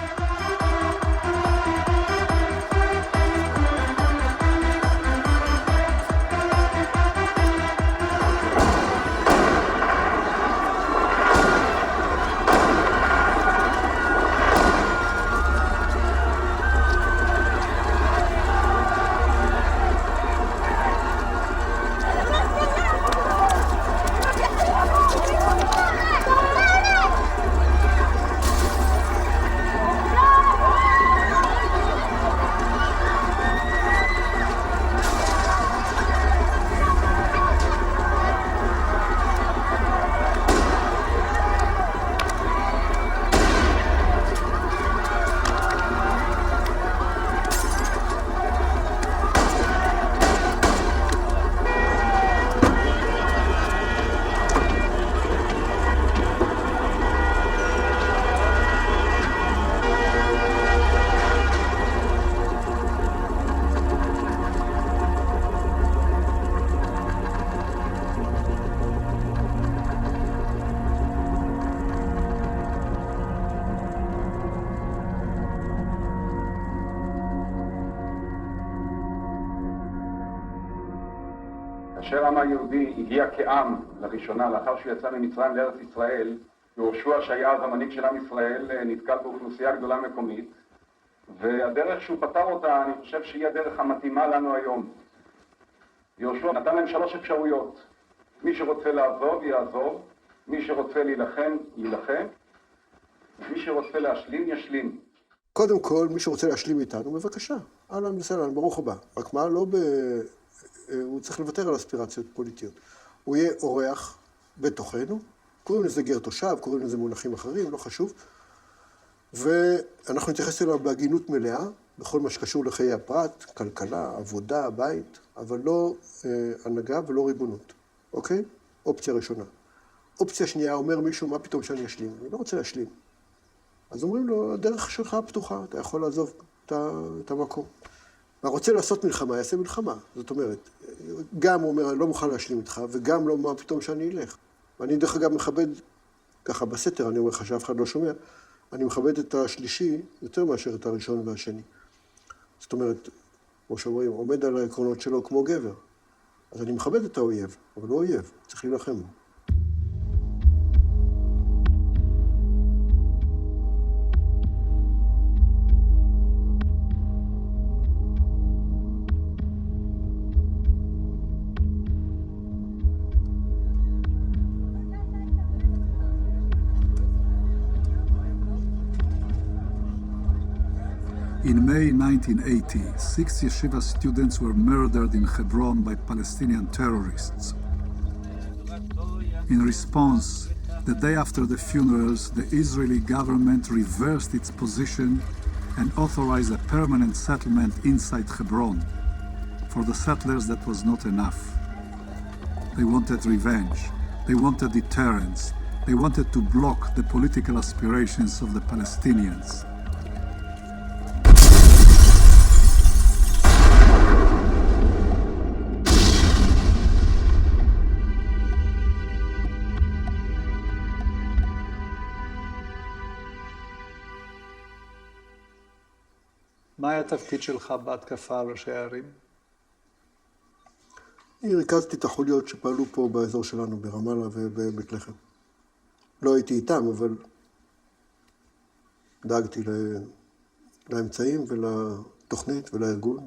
S18: כאשר העם היהודי הגיע כעם לראשונה לאחר שהוא יצא ממצרים לארץ ישראל, יהושע שהיה אז המנהיג של עם ישראל נתקל באוכלוסייה גדולה מקומית, והדרך שהוא פתר אותה אני חושב שהיא הדרך המתאימה לנו היום. יהושע נתן להם 3 אפשרויות: מי שרוצה לעזוב יעזוב, מי שרוצה להילחם יילחם, ומי שרוצה להשלים ישלים.
S12: קודם כל, מי שרוצה להשלים איתנו, בבקשה. אהלן בסדר, ברוך הבא. רק מה, הוא צריך לוותר על אספירציות פוליטיות. הוא יהיה אורח בתוכנו, קוראים לזה גר תושב, קוראים לזה מונחים אחרים, לא חשוב. ואנחנו נתייחס אליו בהגינות מלאה, בכל מה שקשור לחיי הפרט, כלכלה, עבודה, בית, אבל לא הנהגה ולא ריבונות, אוקיי? אופציה ראשונה. אופציה שנייה, אומר מישהו, מה פתאום שאני אשלים? אני לא רוצה להשלים. אז אומרים לו, הדרך שלך פתוחה, אתה יכול לעזוב את המקום. והרוצה לעשות מלחמה, יעשה מלחמה. זאת אומרת, גם הוא אומר, אני לא מוכן להשלים איתך, וגם לא מה פתאום שאני אלך. ואני דרך אגב מכבד, ככה בסתר, אני אומר לך שאף אחד לא שומע, אני מכבד את השלישי יותר מאשר את הראשון והשני. זאת אומרת, כמו שאומרים, עומד על העקרונות שלו כמו גבר. אז אני מכבד את האויב, אבל הוא אויב, צריך להילחם בו.
S9: In May 1980, 6 yeshiva students were murdered in Hebron by Palestinian terrorists. In response, the day after the funerals, the Israeli government reversed its position and authorized a permanent settlement inside Hebron. For the settlers, that was not enough. They wanted revenge. They wanted deterrence. They wanted to block the political aspirations of the Palestinians. מה היה התפקיד שלך בהתקפה על ראשי הערים?
S12: אני ריכזתי את החוליות שפעלו פה באזור שלנו, ברמאללה ובבית לחם. לא הייתי איתם, אבל דאגתי לאמצעים ולתוכנית ולארגון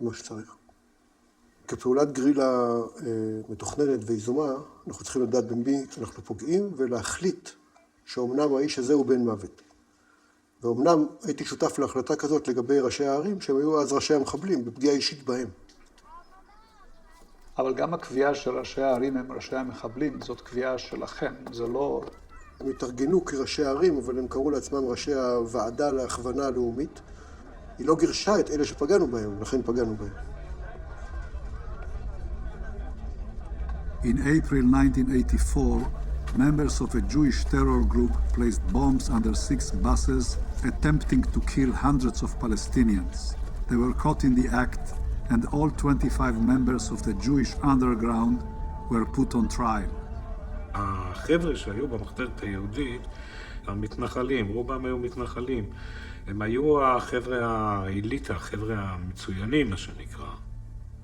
S12: ומה שצריך. כפעולת גרילה מתוכננת ויזומה, אנחנו צריכים לדעת במי אנחנו פוגעים ולהחליט שאומנם האיש הזה הוא בן מוות. ואומנם הייתי שותף להחלטה כזאת לגבי ראשי הערים, שהם היו אז ראשי המחבלים, בפגיעה אישית בהם.
S9: אבל גם הקביעה של ראשי הערים הם ראשי המחבלים, זאת קביעה שלכם, זה לא...
S12: הם התארגנו כראשי הערים, אבל הם קראו לעצמם ראשי הוועדה להכוונה הלאומית. היא לא גירשה את אלה שפגענו בהם, ולכן פגענו בהם.
S9: In April 1984, members of a Jewish terror group placed bombs under 6 buses, attempting to kill hundreds of Palestinians. They were caught in the act, and all 25 members of the Jewish underground were put on trial.
S6: החבר'ה שהיו במחתרת היהודית, המתנחלים, רובם היו מתנחלים. הם היו החבר'ה האליטה, החבר'ה המצוינים, מה שנקרא.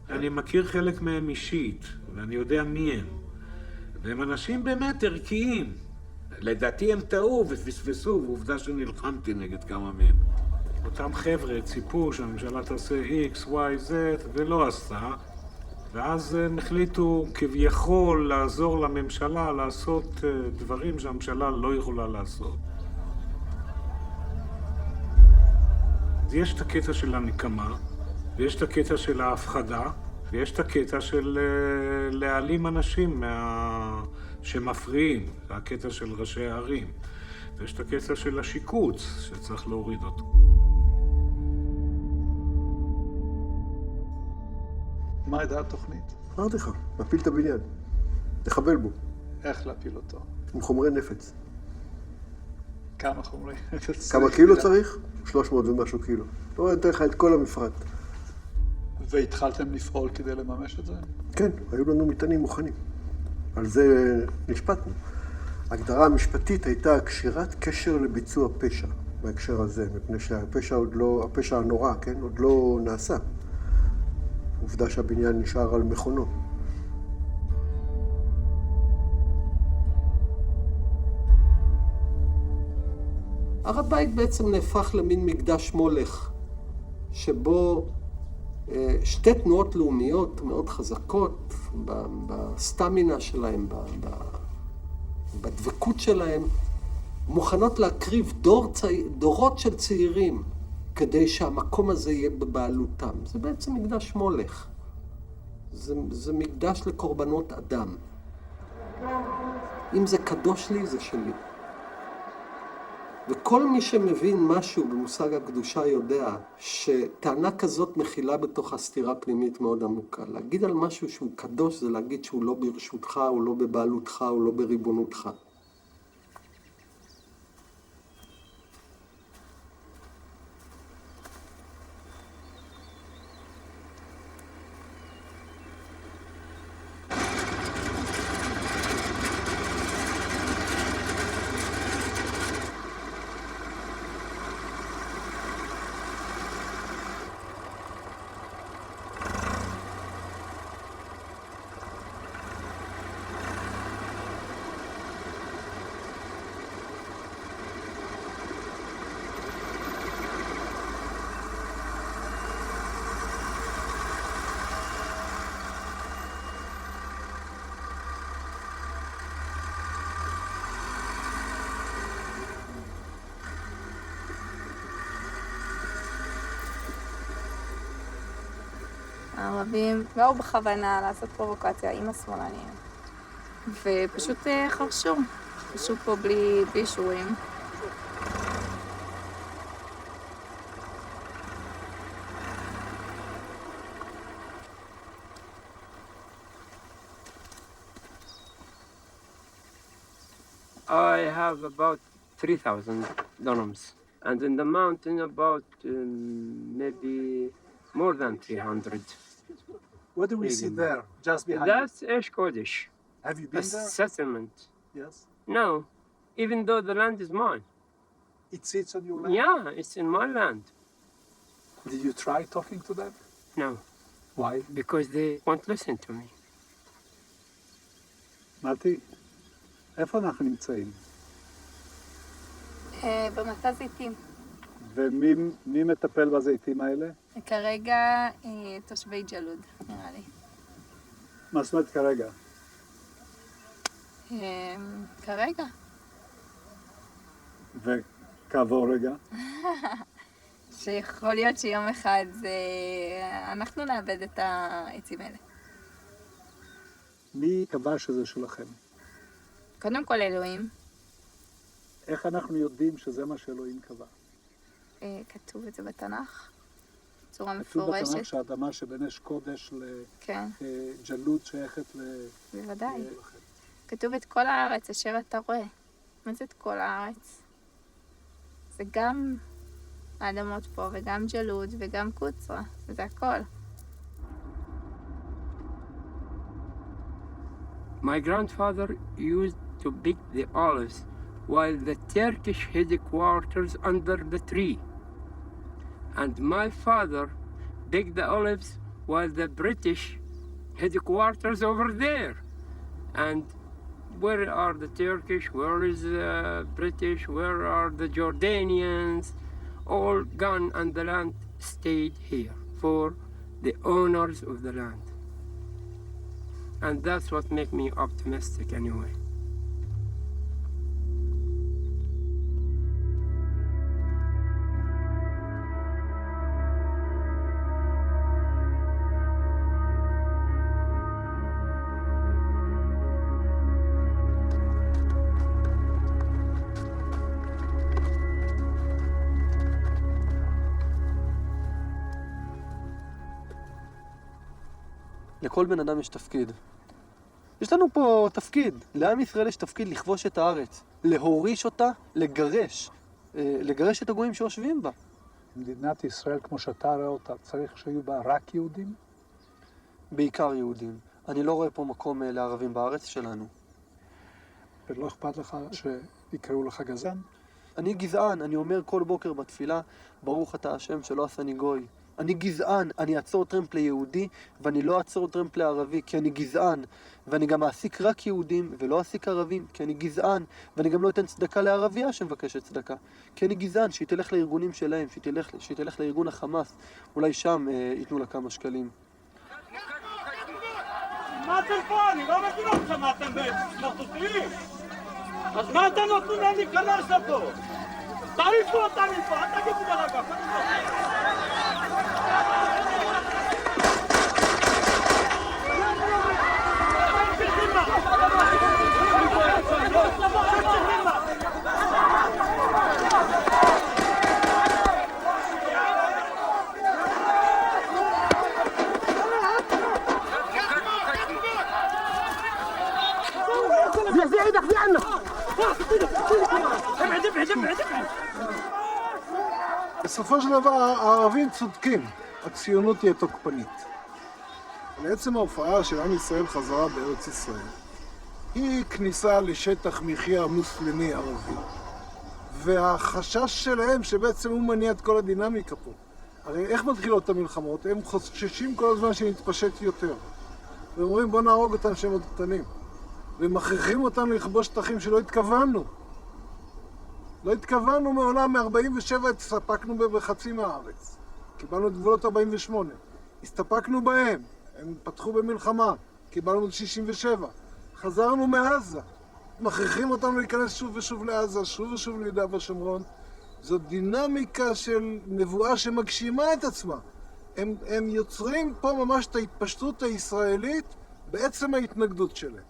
S6: אני מכיר חלק מהם אישית, ואני יודע מי הם. והם אנשים באמת ערכיים. לדעתי הם טעו ופספסו, ועובדה שנלחמתי נגד כמה מהם. אותם חבר'ה ציפו שהממשלה תעשה X, Y, Z, ולא עשתה. ואז הם החליטו כביכול לעזור לממשלה לעשות דברים שהממשלה לא יכולה לעשות. אז יש את הקטע של הנקמה, ויש את הקטע של ההפחדה, ויש את הקטע של להעלים אנשים שמפריעים, זה הקטע של ראשי הערים. ויש את הקטע של השיקוץ שצריך להוריד אותו.
S9: מה הייתה התוכנית?
S12: אמרתי לך, להפיל את הבניין. לחבל בו.
S9: איך להפיל אותו?
S12: עם חומרי נפץ.
S9: כמה חומרי נפץ?
S12: כמה קילו צריך? 300 ומשהו קילו. לא נתן לך את כל המפרט.
S9: והתחלתם לפעול כדי לממש את זה?
S12: כן, היו לנו מטענים מוכנים. על זה נשפטנו. ההגדרה המשפטית הייתה קשירת קשר לביצוע פשע, בהקשר הזה, מפני שהפשע עוד לא, הפשע הנורא, כן, עוד לא נעשה. עובדה שהבניין נשאר על מכונו. הר הבית בעצם נהפך למין מקדש מולך, שבו שתי תנועות לאומיות מאוד חזקות בסטמינה שלהם, בדבקות שלהם, מוכנות להקריב דורות של צעירים כדי שהמקום הזה יהיה בבעלותם. זה בעצם מקדש מולך. זה מקדש לקורבנות אדם. אם זה קדוש לי, זה שלי. וכל מי שמבין משהו במושג הקדושה יודע שטענה כזאת מכילה בתוך הסתירה פנימית מאוד עמוקה. להגיד על משהו שהוא קדוש זה להגיד שהוא לא ברשותך, הוא לא בבעלותך, הוא לא בריבונותך.
S19: הערבים באו בכוונה לעשות פרובוקציה עם השמאלנים, ופשוט חרשו, חרשו פה בלי אישורים.
S20: I have about 3,000 dunams, and in the mountain about maybe more than 300.
S9: What do we see there, just behind
S20: That's Esh Kodesh.
S9: Have you been
S20: a
S9: there?
S20: settlement.
S9: Yes.
S20: No, even though the land is mine.
S9: It sits on your land?
S20: Yeah, it's in my land.
S9: Did you try talking to them?
S20: No.
S9: Why?
S20: Because they won't listen to me.
S9: מתי, איפה אנחנו נמצאים?
S19: במטע זיתים.
S9: ומי מטפל בזיתים האלה?
S19: כרגע תושבי ג'לוד, נראה לי.
S9: מה זאת אומרת כרגע?
S19: כרגע.
S9: וכעבור רגע?
S19: שיכול להיות שיום אחד אנחנו נאבד את העצים האלה.
S9: מי קבע שזה שלכם?
S19: קודם כל אלוהים.
S9: איך אנחנו יודעים שזה מה שאלוהים קבע?
S19: כתוב את זה בתנ"ך, בצורה
S9: כתוב
S19: מפורשת.
S9: בתנ"ך שהאדמה שבין אש קודש לג'לות שייכת
S19: בוודאי. כתוב את כל הארץ אשר אתה רואה. מה זה את כל הארץ? זה גם האדמות פה, וגם ג'לוד, וגם קוצרה. זה הכל.
S20: My grandfather used to pick the olives while the Turkish headquarters under the tree. And my father picked the olives while the British headquarters over there. And where are the Turkish? Where is the British? Where are the Jordanians? All gone, and the land stayed here for the owners of the land. And that's what makes me optimistic anyway.
S8: לכל בן אדם יש תפקיד. יש לנו פה תפקיד. לעם ישראל יש תפקיד לכבוש את הארץ, להוריש אותה, לגרש את הגויים שיושבים בה.
S9: מדינת ישראל, כמו שאתה רואה אותה, צריך שיהיו בה רק יהודים?
S8: בעיקר יהודים. אני לא רואה פה מקום לערבים בארץ שלנו.
S9: ולא אכפת לך שיקראו לך גזען?
S8: אני גזען, אני אומר כל בוקר בתפילה, ברוך אתה השם שלא עשני גוי. אני גזען, אני אעצור טרמפ ליהודי ואני לא אעצור טרמפ לערבי כי אני גזען, ואני גם אעסיק רק יהודים ולא אעסיק ערבים כי אני גזען, ואני גם לא אתן צדקה לערבייה שמבקשת צדקה כי אני גזען, שהיא תלך לארגונים שלהם, שהיא תלך לארגון החמאס, אולי שם ייתנו לה כמה שקלים.
S21: מה אתם פה? אני לא מבין אתכם, מה אתם סמרטוטים? אז מה אתם נותנים להם להיכנס לפה? תעיפו אותם מפה, אל תגידו ברגע.
S2: בסופו של דבר הערבים צודקים, הציונות תהיה תוקפנית. לעצם ההופעה של עם ישראל חזרה בארץ ישראל היא כניסה לשטח מחיה מוסלמי ערבי, והחשש שלהם שבעצם הוא מניע את כל הדינמיקה פה. הרי איך מתחילות המלחמות? הם חוששים כל הזמן שנתפשט יותר ואומרים בוא נהרוג אותם שהם עוד קטנים, ומכריחים אותם לכבוש שטחים שלא התכוונו. לא התכוונו מעולם. מ-47 הסתפקנו בחצי מהארץ, קיבלנו את גבולות 48, הסתפקנו בהם, הם פתחו במלחמה, קיבלנו את 67, חזרנו מעזה, מכריחים אותנו להיכנס שוב ושוב לעזה, שוב ושוב ליהודה ושומרון. זו דינמיקה של נבואה שמגשימה את עצמה. הם יוצרים פה ממש את ההתפשטות הישראלית בעצם ההתנגדות שלהם.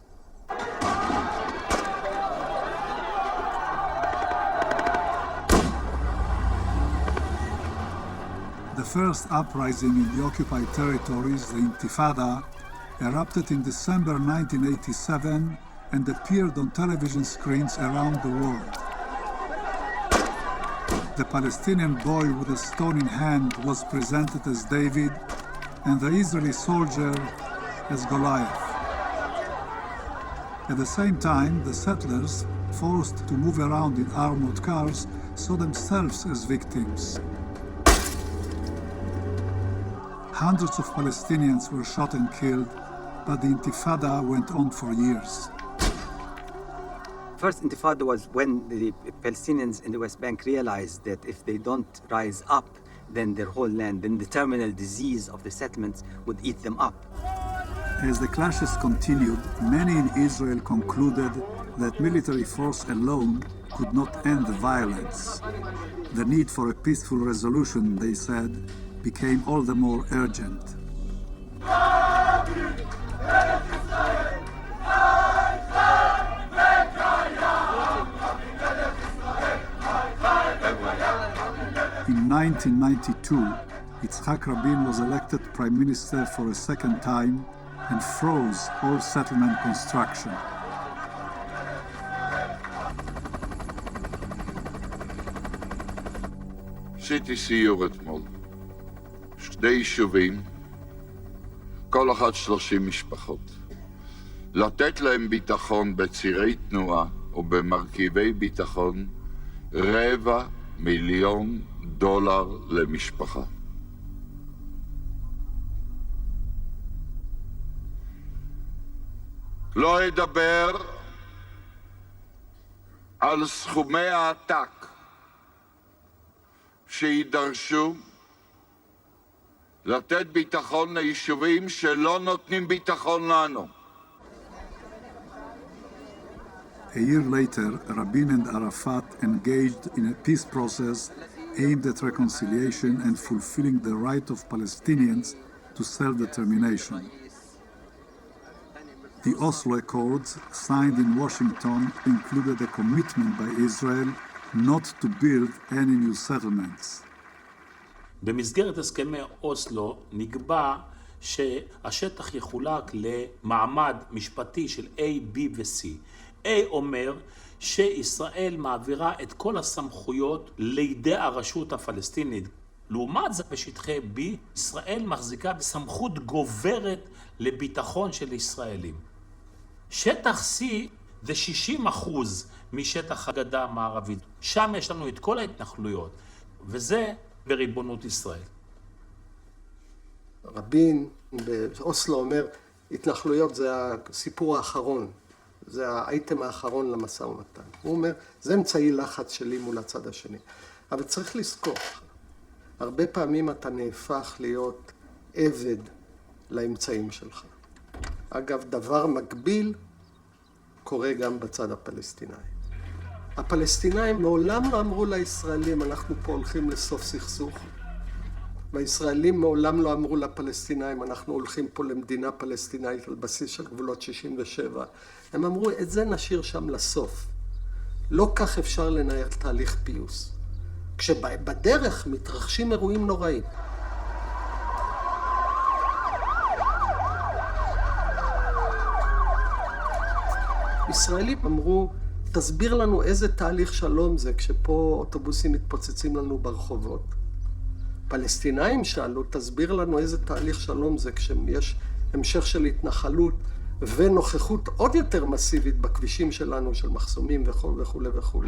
S9: The first uprising in the occupied territories, the Intifada, erupted in December 1987 and appeared on television screens around the world. The Palestinian boy with a stone in hand was presented as David and the Israeli soldier as Goliath. At the same time, the settlers, forced to move around in armored cars, saw themselves as victims. Hundreds of Palestinians were shot and killed, but the Intifada went on for years.
S11: First Intifada was when the Palestinians in the West Bank realized that if they don't rise up, then their whole land, then the terminal disease of the settlements would eat them up.
S9: As the clashes continued, many in Israel concluded that military force alone could not end the violence. The need for a peaceful resolution, they said, became all the more urgent. In 1992, Yitzhak Rabin was elected prime minister for a second time and froze all settlement construction.
S14: עשיתי סיור אתמול. 2 יישובים, כל אחד 30 משפחות. לתת להם ביטחון בצירי תנועה ובמרכיבי ביטחון, $250,000 למשפחה. לא אדבר על סכומי העתק שידרשו לתת ביטחון ליישובים שלא נותנים ביטחון לנו.
S9: A year later, Rabin and Arafat engaged in a peace process aimed at reconciliation and fulfilling the right of Palestinians to self-determination. The Oslo Accords, signed in Washington, included a commitment by Israel not to build any new settlements.
S4: במסגרת הסכמי אוסלו נקבע שהשטח יחולק למעמד משפטי של A, B ו-C. A אומר שישראל מעבירה את כל הסמכויות לידי הרשות הפלסטינית. לעומת זה בשטחי B, ישראל מחזיקה בסמכות גוברת לביטחון של ישראלים. שטח C זה 60% משטח הגדה המערבית. שם יש לנו את כל ההתנחלויות, וזה בריבונות ישראל.
S12: רבין באוסלו אומר, התנחלויות זה הסיפור האחרון, זה האייטם האחרון למשא ומתן. הוא אומר, זה אמצעי לחץ שלי מול הצד השני. אבל צריך לזכור, הרבה פעמים אתה נהפך להיות עבד לאמצעים שלך. אגב, דבר מקביל קורה גם בצד הפלסטיני. הפלסטינאים מעולם לא אמרו לישראלים, אנחנו פה הולכים לסוף סכסוך. והישראלים מעולם לא אמרו לפלסטינאים, אנחנו הולכים פה למדינה פלסטינאית על בסיס של גבולות 67. הם אמרו, את זה נשאיר שם לסוף. לא כך אפשר לנהל תהליך פיוס. כשבדרך מתרחשים אירועים נוראים. ישראלים אמרו, תסביר לנו איזה תהליך שלום זה כשפה אוטובוסים מתפוצצים לנו ברחובות. פלסטינאים שאלו, תסביר לנו איזה תהליך שלום זה כשיש המשך של התנחלות ונוכחות עוד יותר מסיבית בכבישים שלנו, של מחסומים וכו' וכו' וכו'.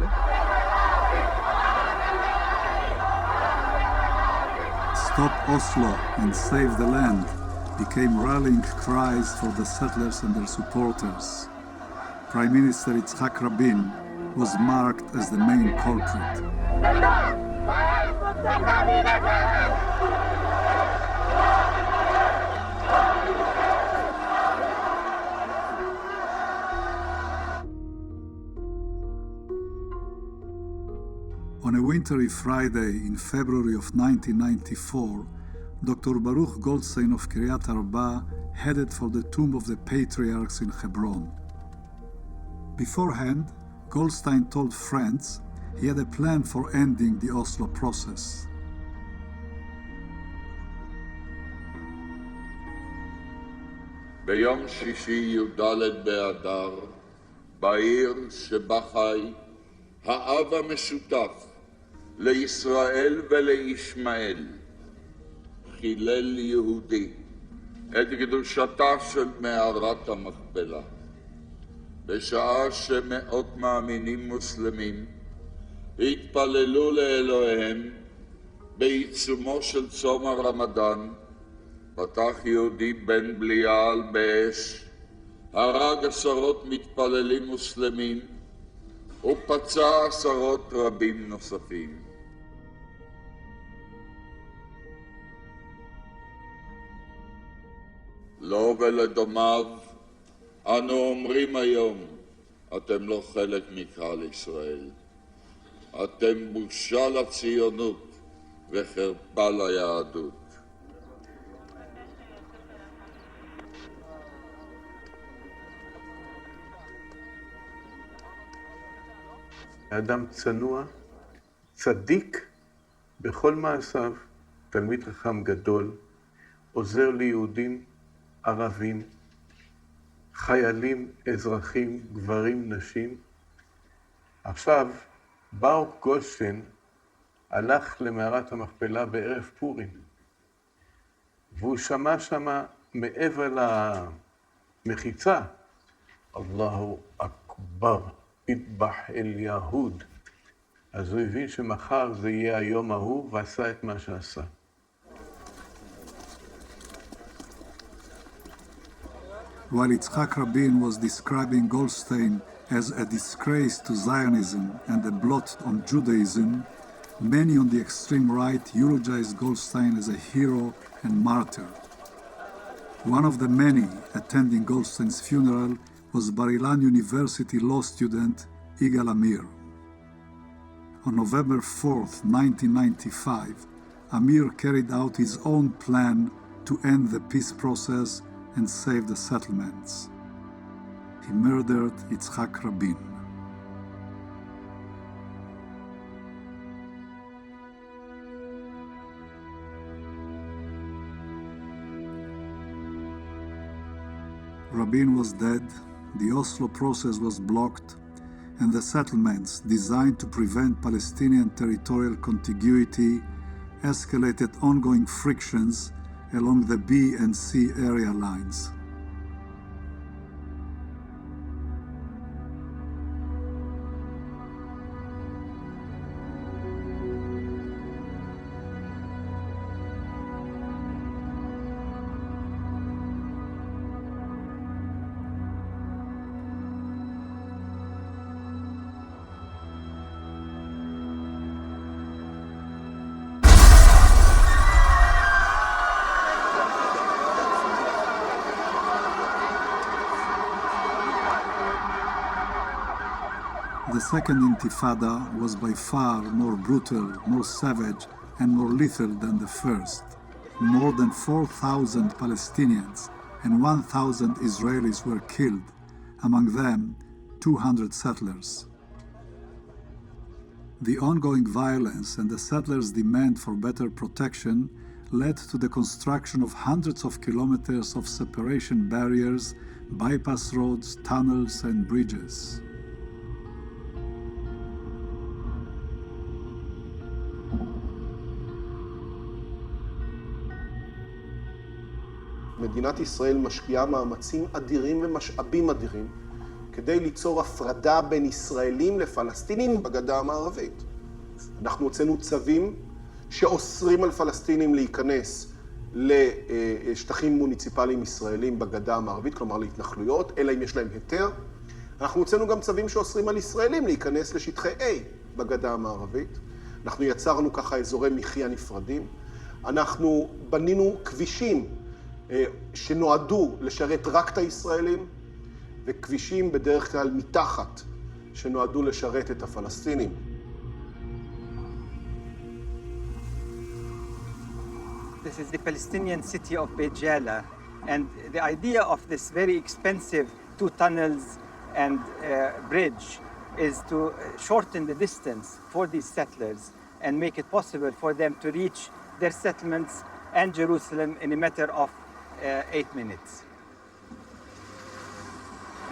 S9: Stop Oslo and Save the Land became rallying cries for the settlers and their supporters. Prime Minister Yitzhak Rabin was marked as the main culprit. On a wintry Friday in February of 1994, Dr. Baruch Goldstein of Kiryat Arba headed for the tomb of the patriarchs in Hebron. Beforehand, Goldstein told friends he had a plan for ending the Oslo process.
S14: ביום שישי י"ד באדר, בעיר שבה חי האב המשותף לישראל ולישמעאל, חילל יהודי את קדושתה של מערת המכפלה. בשעה שמאות מאמינים מוסלמים התפללו לאלוהיהם בעיצומו של צום הרמדאן, פתח יהודי בן בליעל באש, הרג 10 מתפללים מוסלמים ופצע 10 רבים נוספים. לו ולדומיו אנו אומרים היום, אתם לא חלק מקהל ישראל. אתם בושה לציונות וחרפה ליהדות.
S7: אדם צנוע, צדיק בכל מעשיו, תלמיד חכם גדול, עוזר ליהודים, ערבים, חיילים, אזרחים, גברים, נשים. עכשיו, ברוך גולדשטיין הלך למערת המכפלה בערב פורים, והוא שמע שמה מעבר למחיצה, אללהו אכבר, אטבח אל יהוד. אז הוא הבין שמחר זה יהיה היום ההוא, ועשה את מה שעשה.
S9: While Yitzhak Rabin was describing Goldstein as a disgrace to Zionism and a blot on Judaism, many on the extreme right eulogized Goldstein as a hero and martyr. One of the many attending Goldstein's funeral was Bar-Ilan University law student Igal Amir. On November 4th, 1995, Amir carried out his own plan to end the peace process and save the settlements. He murdered Yitzhak Rabin. Rabin was dead, the Oslo process was blocked, and the settlements designed to prevent Palestinian territorial contiguity escalated ongoing frictions along the B and C area lines. The Second Intifada was by far more brutal, more savage, and more lethal than the first. More than 4,000 Palestinians and 1,000 Israelis were killed, among them 200 settlers. The ongoing violence and the settlers' demand for better protection led to the construction of hundreds of kilometers of separation barriers, bypass roads, tunnels, and bridges.
S16: מדינת ישראל משקיעה מאמצים אדירים ומשאבים אדירים כדי ליצור הפרדה בין ישראלים לפלסטינים בגדה המערבית. אנחנו הוצאנו צווים שאוסרים על פלסטינים להיכנס לשטחים מוניציפליים ישראלים בגדה המערבית, כלומר להתנחלויות, אלא אם יש להם היתר. אנחנו הוצאנו גם צווים שאוסרים על ישראלים להיכנס לשטחי A בגדה המערבית. אנחנו יצרנו ככה אזורי מחיה נפרדים. אנחנו בנינו כבישים שנועדו לשרת רק את הישראלים, וכבישים בדרך כלל מתחת שנועדו לשרת את הפלסטינים.
S11: This is the Palestinian city of Beit Jala, and the idea of this very expensive 2 tunnels and bridge is to shorten the distance for these settlers and make it possible for them to reach their settlements and Jerusalem in a matter of 8 minutes.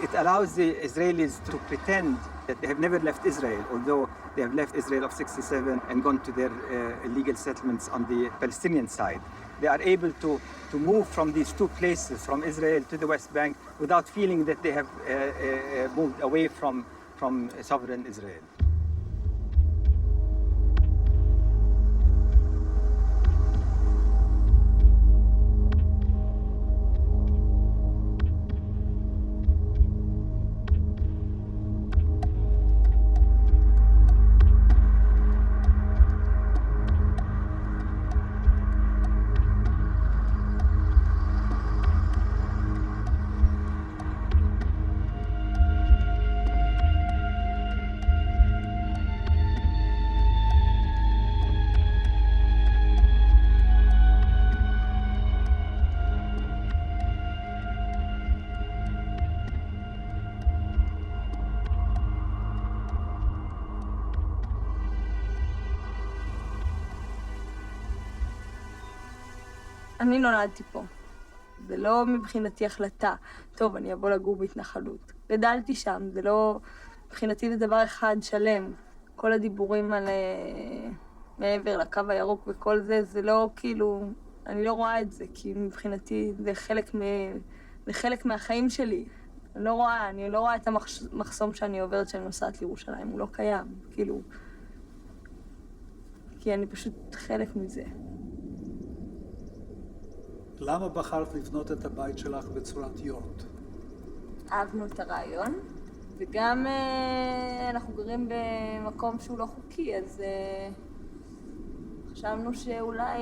S11: It allows the Israelis to pretend that they have never left Israel, although they have left Israel of 1967 and gone to their illegal settlements on the Palestinian side. They are able to move from these 2 places, from Israel to the West Bank, without feeling that they have moved away from sovereign Israel.
S22: אני נולדתי פה. זה לא מבחינתי החלטה. טוב, אני אבוא לגור בהתנחלות. גדלתי שם, זה לא... מבחינתי זה דבר אחד שלם. כל הדיבורים על מעבר לקו הירוק וכל זה, זה לא כאילו, אני לא רואה את זה, כי מבחינתי זה חלק מהחיים שלי. אני לא רואה את המחסום שאני עוברת כשאני נוסעת לירושלים, הוא לא קיים, כאילו, כי אני פשוט חלק מזה.
S9: למה בחרת לבנות את הבית שלך בצורת יורט?
S22: אהבנו את הרעיון, וגם אנחנו גרים במקום שהוא לא חוקי, אז חשבנו שאולי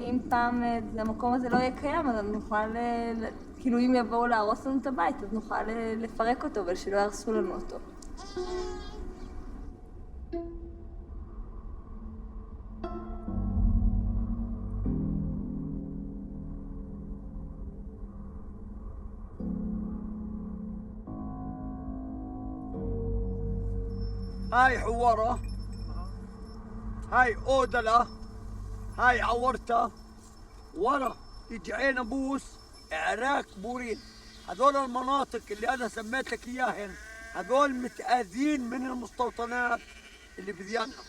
S22: אם פעם המקום הזה לא יהיה קיים, אז נוכל, כאילו אם יבואו להרוס לנו את הבית, אז נוכל לפרק אותו ושלא ירסו לנו אותו.
S3: هاي حوارة، هاي أودلة، هاي عورتة، ورا يجي عين أبوس، عراك بورين. هذول المناطق اللي أنا سميت لك إياهن هذول متأذين من المستوطنات اللي بديانها.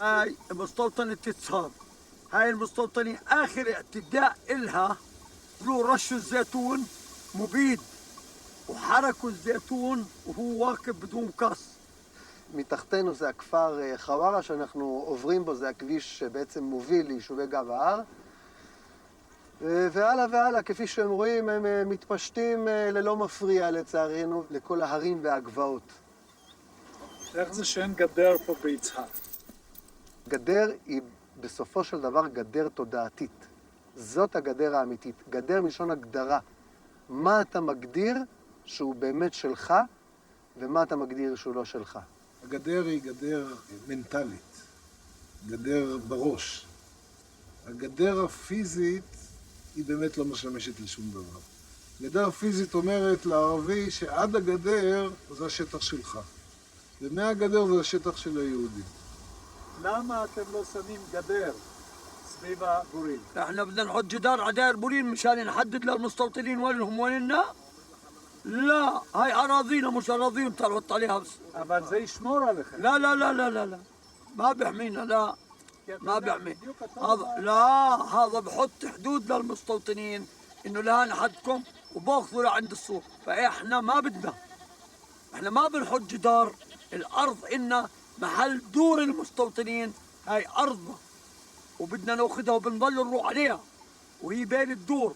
S3: هاي مستوطنة تصاب، هاي المستوطنة آخر اعتداء إلها طلعوا رشوا الزيتون مبيد وحركوا الزيتون وهو واقف بدون كاس.
S8: מתחתנו זה הכפר חווארה שאנחנו עוברים בו, זה הכביש שבעצם מוביל ליישובי גב ההר. והלאה והלאה, כפי שהם רואים, הם מתפשטים ללא מפריע לצערנו לכל ההרים והגבעות.
S9: איך זה שאין גדר פה ביצהר?
S8: גדר היא בסופו של דבר גדר תודעתית. זאת הגדר האמיתית. גדר מלשון הגדרה. מה אתה מגדיר שהוא באמת שלך, ומה אתה מגדיר שהוא לא שלך.
S2: הגדר היא גדר מנטלית, גדר בראש. הגדר הפיזית היא באמת לא משמשת לשום דבר. הגדר הפיזית אומרת לערבי שעד הגדר זה השטח שלך, ומהגדר זה השטח של היהודים.
S9: למה אתם לא שמים גדר סביב הבורין?
S3: احنا بدنا نحط جدار على داير بورين مشان نحدد للمستوطنين وينهم ويننا. لا هاي اراضينا مش اراضيهم تحط عليها بس.
S9: אבל זה ישמור עליכם.
S3: لا لا لا لا لا لا ما بيحمينا لا ما بيحمي هذا لا هذا بحط حدود للمستوطنين انه لهان حدكم وباخذوا لعند السوق. فاحنا ما بدنا احنا ما بنحط جدار. الارض إنها محل دور المستوطنين. هاي ارضنا وبدنا ناخذها وبنضل نروح عليها وهي بين الدور.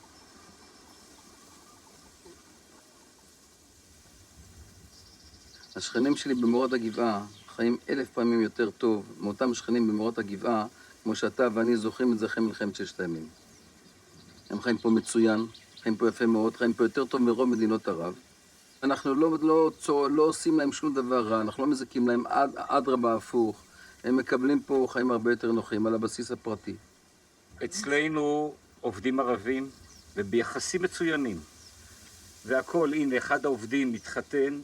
S5: השכנים שלי במאורות הגבעה חיים 1000 פעמים יותר טוב מאותם שכנים במאורות הגבעה, כמו שאתה ואני זוכרים את זה אחרי מלחמת ששת הימים. הם חיים פה מצוין, חיים פה יפה מאוד, חיים פה יותר טוב מרוב מדינות ערב. אנחנו לא עושים להם שום דבר רע, אנחנו לא מזכים להם אדרבה הפוך. הם מקבלים פה חיים הרבה יותר נוחים על הבסיס הפרטי.
S4: אצלנו עובדים ערבים וביחסים מצוינים. והכל, הנה, אחד העובדים מתחתן,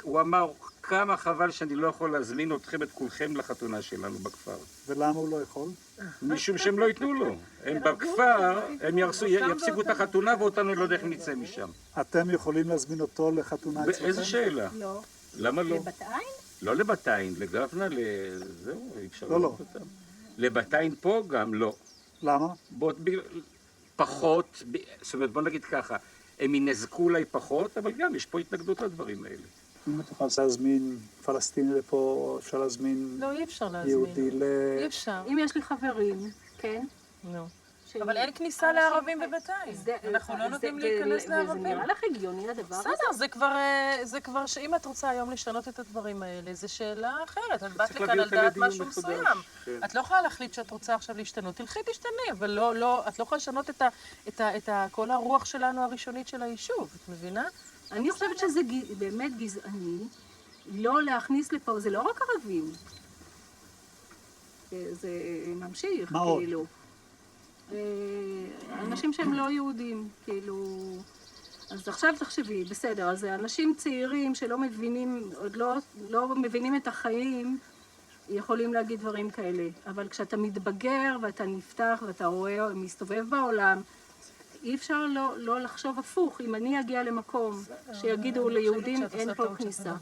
S4: הוא אמר, כמה חבל שאני לא יכול להזמין אתכם, את כולכם לחתונה שלנו בכפר.
S9: ולמה הוא לא יכול?
S4: משום שהם לא ייתנו לו. הם בכפר, הם יפסיקו את החתונה ואותנו לא יודע איך נצא משם.
S9: אתם יכולים להזמין אותו לחתונה אצלכם?
S4: איזה שאלה?
S1: לא.
S4: למה לא?
S1: לבת עין?
S4: לא לבת עין, לגבנה, זהו, אפשר
S9: לא.
S4: אותם. לבת עין פה גם לא.
S9: למה?
S4: פחות, זאת אומרת, בוא נגיד ככה, הם ינזקו אולי פחות, אבל גם יש פה התנגדות לדברים האלה.
S9: אם אתה רוצה להזמין פלסטיני לפה, אפשר להזמין
S17: לא, אי אפשר להזמין.
S9: יהודי
S17: אי אפשר.
S1: אם יש לי חברים, כן?
S17: נו. אבל אין כניסה לערבים בבית עין. אנחנו לא נותנים להיכנס לערבים.
S1: זה נראה לך הגיוני הדבר הזה?
S17: בסדר, זה כבר שאם את רוצה היום לשנות את הדברים האלה, זו שאלה אחרת. את באת לכאן על דעת משהו מסוים. את לא יכולה להחליט שאת רוצה עכשיו להשתנות. תלכי תשתני, אבל את לא יכולה לשנות את כל הרוח שלנו הראשונית של היישוב. את מבינה?
S1: אני חושבת שזה באמת גזעני, לא להכניס לפה, זה לא רק ערבים. זה ממשיך, כאילו. אנשים שהם לא יהודים, כאילו... אז עכשיו תחשבי, בסדר, אז אנשים צעירים שלא מבינים, עוד לא מבינים את החיים, יכולים להגיד דברים כאלה. אבל כשאתה מתבגר ואתה נפתח ואתה רואה, מסתובב בעולם,
S17: אי אפשר לא לחשוב הפוך. אם אני אגיע למקום שיגידו ליהודים אין פה כניסה.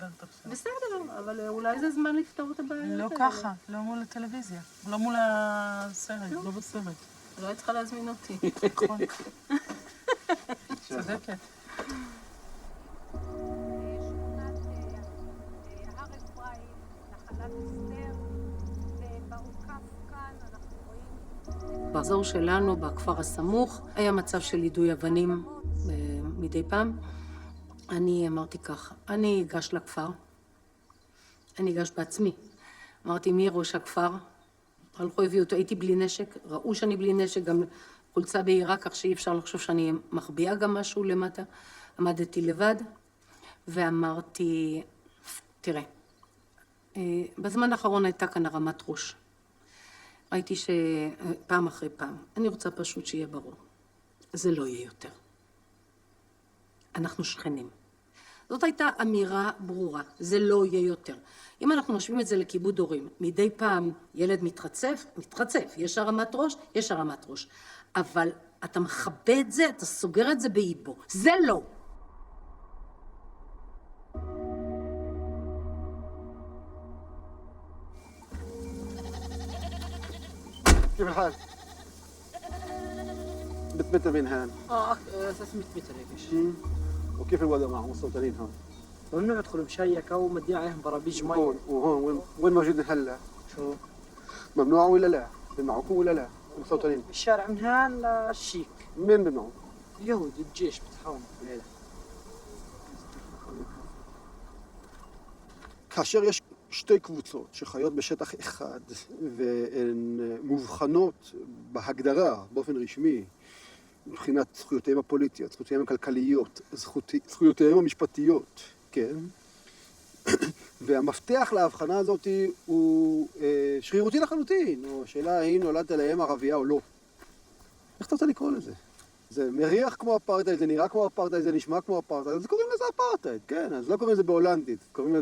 S17: בסדר, אבל אולי זה זמן לפתור את הבעיה.
S22: לא ככה, לא מול הטלוויזיה, לא מול הסרט, לא בסרט.
S17: לא היית צריכה להזמין אותי.
S22: נכון. צודקת.
S10: באזור שלנו, בכפר הסמוך, היה מצב של יידוי אבנים מדי פעם. אני אמרתי ככה, אני אגש לכפר, אני אגש בעצמי. אמרתי, מי ראש הכפר? הלכו, הביאו אותו, הייתי בלי נשק, ראו שאני בלי נשק, גם חולצה בהירה, כך שאי אפשר לחשוב שאני מחביאה גם משהו למטה. עמדתי לבד, ואמרתי, תראה, בזמן האחרון הייתה כאן הרמת ראש. ראיתי שפעם אחרי פעם, אני רוצה פשוט שיהיה ברור. זה לא יהיה יותר. אנחנו שכנים. זאת הייתה אמירה ברורה, זה לא יהיה יותר. אם אנחנו משווים את זה לכיבוד הורים, מדי פעם ילד מתרצף, יש הרמת ראש, יש הרמת ראש. אבל אתה מכבה את זה, אתה סוגר את זה באיבו. זה לא.
S12: كيف الحال؟ بتمتى بين هان؟
S13: 300 متر هيك شيء.
S12: وكيف الوضع معهم السلطانيين هون؟
S13: ممنوع يدخلوا مشيكة ومدي عليهم برابيج مي.
S12: وهون وين موجودين هلا؟
S13: شو؟
S12: ممنوع ولا لا؟ بمنعوكم ولا لا؟ المستوطنين؟
S13: بالشارع من هان للشيك.
S12: مين بمنعوا؟
S13: اليهود الجيش بتحاول بالليل.
S12: כאשר יש שתי קבוצות שחיות בשטח אחד והן מובחנות בהגדרה באופן רשמי מבחינת זכויותיהם הפוליטיות, זכויותיהם הכלכליות, זכויותיהם המשפטיות, כן? והמפתח להבחנה הזאת הוא שרירותי לחלוטין, או השאלה האם נולדת לאם ערבייה או לא. איך אתה רוצה לקרוא לזה? זה מריח כמו אפרטהייד, זה נראה כמו אפרטהייד, זה נשמע כמו אפרטהייד, אז קוראים לזה אפרטהייד, כן, אז לא קוראים לזה בהולנדית, קוראים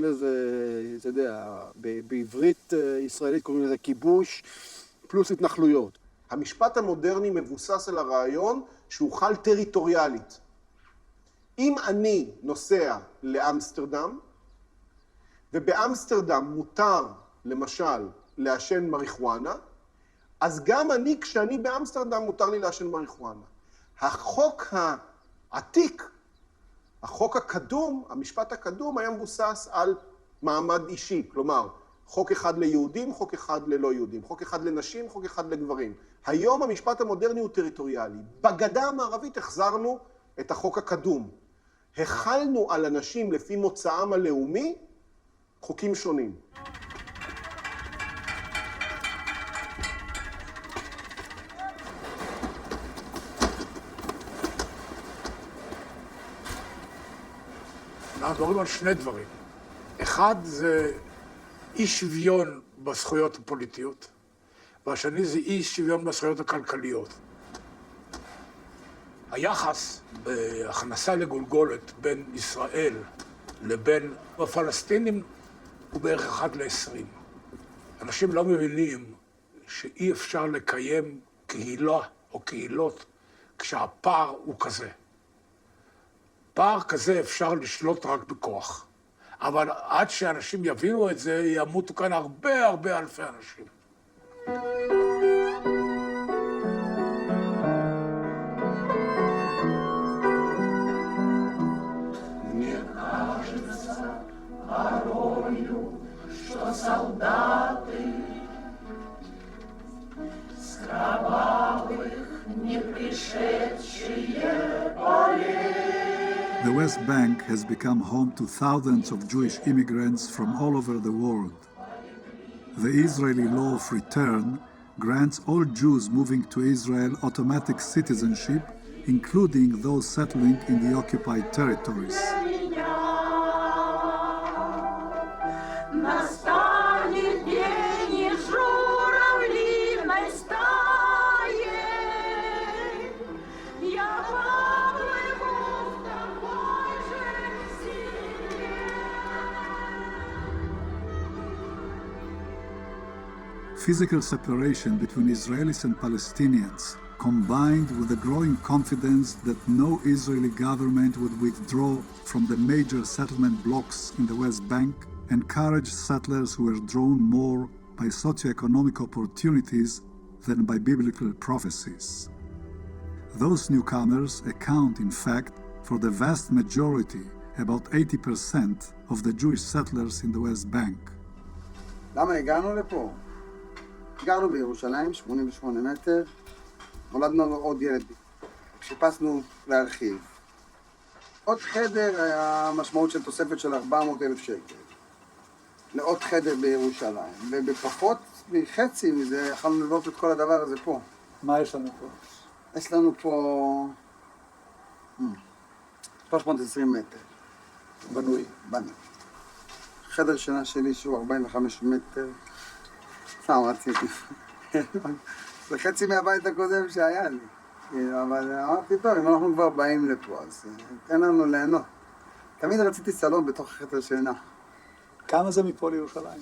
S12: לזה, אתה יודע, בעברית ישראלית קוראים לזה כיבוש פלוס התנחלויות.
S16: המשפט המודרני מבוסס על הרעיון שהוא חל טריטוריאלית. אם אני נוסע לאמסטרדם, ובאמסטרדם מותר, למשל, לעשן מריחואנה, אז גם אני, כשאני באמסטרדם, מותר לי לעשן מריחואנה. החוק העתיק, החוק הקדום, המשפט הקדום, היה מבוסס על מעמד אישי. כלומר, חוק אחד ליהודים, חוק אחד ללא יהודים, חוק אחד לנשים, חוק אחד לגברים. היום המשפט המודרני הוא טריטוריאלי. בגדה המערבית החזרנו את החוק הקדום. החלנו על אנשים לפי מוצאם הלאומי חוקים שונים.
S23: אנחנו מדברים על שני דברים. אחד זה אי שוויון בזכויות הפוליטיות, והשני זה אי שוויון בזכויות הכלכליות. היחס בהכנסה לגולגולת בין ישראל לבין הפלסטינים הוא בערך 1:20. אנשים לא מבינים שאי אפשר לקיים קהילה או קהילות כשהפער הוא כזה. פער כזה אפשר לשלוט רק בכוח. אבל עד שאנשים יבינו את זה, ימותו כאן הרבה אלפי אנשים.
S9: The West Bank has become home to thousands of Jewish immigrants from all over the world. The Israeli law of return grants all Jews moving to Israel automatic citizenship, including those settling in the occupied territories. Physical separation between Israelis and Palestinians combined with the growing confidence that no Israeli government would withdraw from the major settlement blocks in the West Bank, encouraged settlers who were drawn more by socioeconomic opportunities than by biblical prophecies. Those newcomers account, in fact, for the vast majority, about 80% of the Jewish settlers in the West Bank.
S6: למה הגענו לפה? גרנו בירושלים, 88 מטר, נולדנו עוד ילד. חיפשנו להרחיב. עוד חדר היה משמעות של תוספת של 400,000 שקל. לעוד חדר בירושלים, ובפחות מחצי מזה יכולנו לבנות את כל הדבר הזה פה.
S9: מה יש לנו פה?
S6: יש לנו פה 320 מטר.
S9: בנוי.
S6: בנוי. חדר שינה שלי שהוא 45 מטר. סתם רציתי. זה חצי מהבית הקודם שהיה לי. אבל אמרתי, טוב, אם אנחנו כבר באים לפה, אז תן לנו ליהנות. תמיד רציתי סלון בתוך חדר שינה.
S9: כמה זה מפה לירושלים?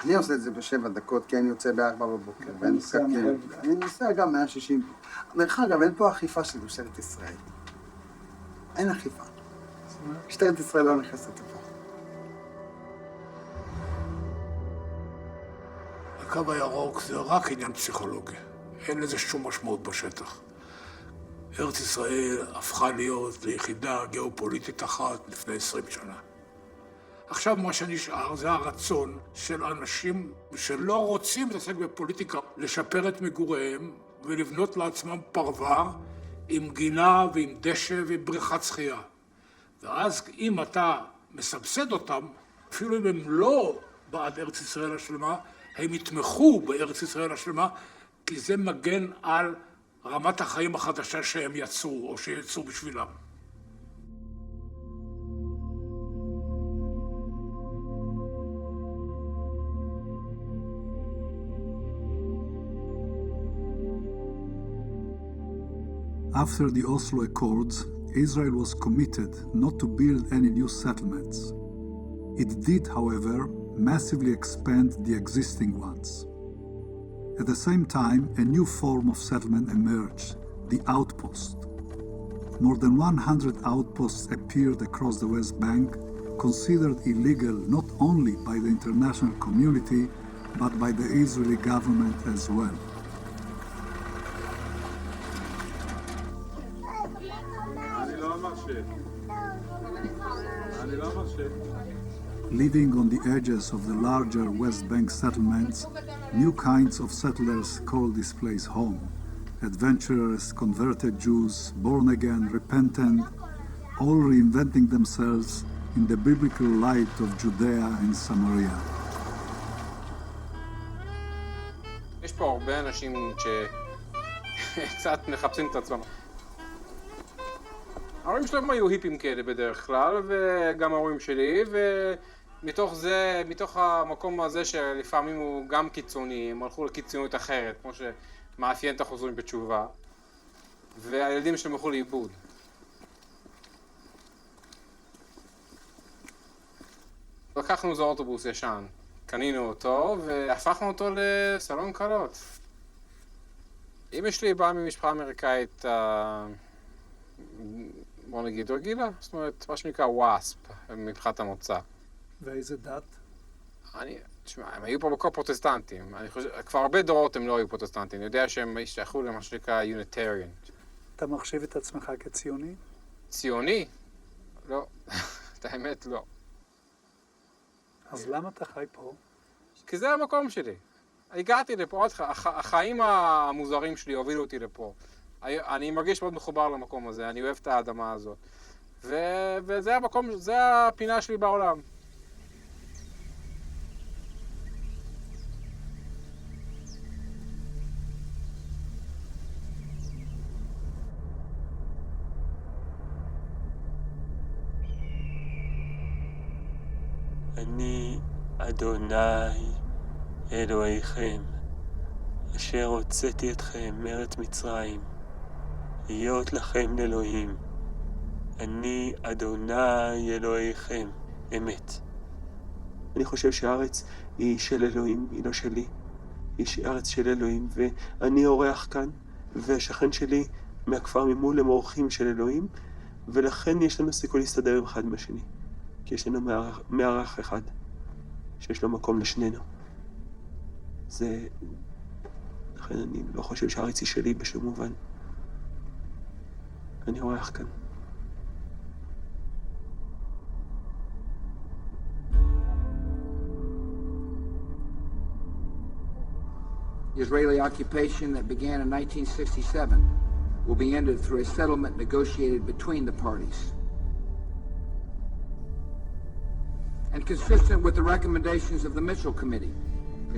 S6: אני עושה את זה ב7 דקות, כי אני יוצא ב4 בבוקר. אני נוסע גם 160. דרך אגב, אין פה אכיפה של משטרת ישראל. אין אכיפה. משטרת ישראל לא נכנסת לפה.
S23: הקו הירוק זה רק עניין פסיכולוגי. אין לזה שום משמעות בשטח. ארץ ישראל הפכה להיות ליחידה גיאופוליטית אחת לפני 20 שנה. עכשיו מה שנשאר זה הרצון של אנשים שלא רוצים להתעסק בפוליטיקה, לשפר את מגוריהם ולבנות לעצמם פרבר עם גינה ועם דשא ועם בריכת שחייה. ואז אם אתה מסבסד אותם, אפילו אם הם לא בעד ארץ ישראל השלמה, הם יתמכו בארץ ישראל השלמה, כי זה מגן על רמת החיים החדשה שהם יצרו או שיצרו בשבילם.
S9: After the Oslo Accords, Israel was committed not to build any new settlements. It did, however, massively expand the existing ones. At the same time, a new form of settlement emerged, the outpost. More than 100 outposts appeared across the West Bank, considered illegal not only by the international community, but by the Israeli government as well. Living on the edges of the larger West Bank settlements, new kinds of settlers call this place home. Adventurers, converted Jews, born again, repentant, all reinventing themselves in the biblical light of Judea and Samaria.
S15: יש פה הרבה אנשים שקצת מחפשים את עצמם. ההורים שלהם היו היפים כאלה בדרך כלל, וגם ההורים שלי, ומתוך זה, מתוך המקום הזה שלפעמים הוא גם קיצוני, הם הלכו לקיצוניות אחרת, כמו שמאפיין את החוזרים בתשובה, והילדים שלהם הלכו לאיבוד. לקחנו איזה אוטובוס ישן, קנינו אותו, והפכנו אותו לסלון קלות. אמא שלי באה ממשפחה אמריקאית, בוא נגיד רגילה, זאת אומרת, מה שנקרא וואספ, מבחינת המוצא.
S9: ואיזה דת?
S15: תשמע, הם היו פה בכל פרוטסטנטים. כבר הרבה דורות הם לא היו פרוטסטנטים. אני יודע שהם השתייכו למה שנקרא יוניטריאן.
S9: אתה מחשיב את עצמך כציוני?
S15: ציוני? לא. את האמת, לא.
S9: אז למה אתה חי פה?
S15: כי זה המקום שלי. הגעתי לפה, החיים המוזרים שלי הובילו אותי לפה. אני מרגיש מאוד מחובר למקום הזה, אני אוהב את האדמה הזאת. וזה המקום, זה הפינה שלי בעולם.
S18: אני אדוני אלוהיכם, אשר הוצאתי אתכם מארץ מצרים, להיות לכם לאלוהים. אני אדוני אלוהיכם, אמת. אני חושב שהארץ היא של אלוהים, היא לא שלי. היא ארץ של אלוהים, ואני אורח כאן, והשכן שלי מהכפר ממול הם אורחים של אלוהים, ולכן יש לנו סיכוי להסתדר אחד עם השני, כי יש לנו מארח אחד, שיש לו מקום לשנינו. לכן אני לא חושב שהארץ היא שלי בשום מובן. אני אורח כאן.
S19: The Israeli occupation that began in 1967 will be ended through a settlement negotiated between the parties. And consistent with the recommendations of the Mitchell Committee,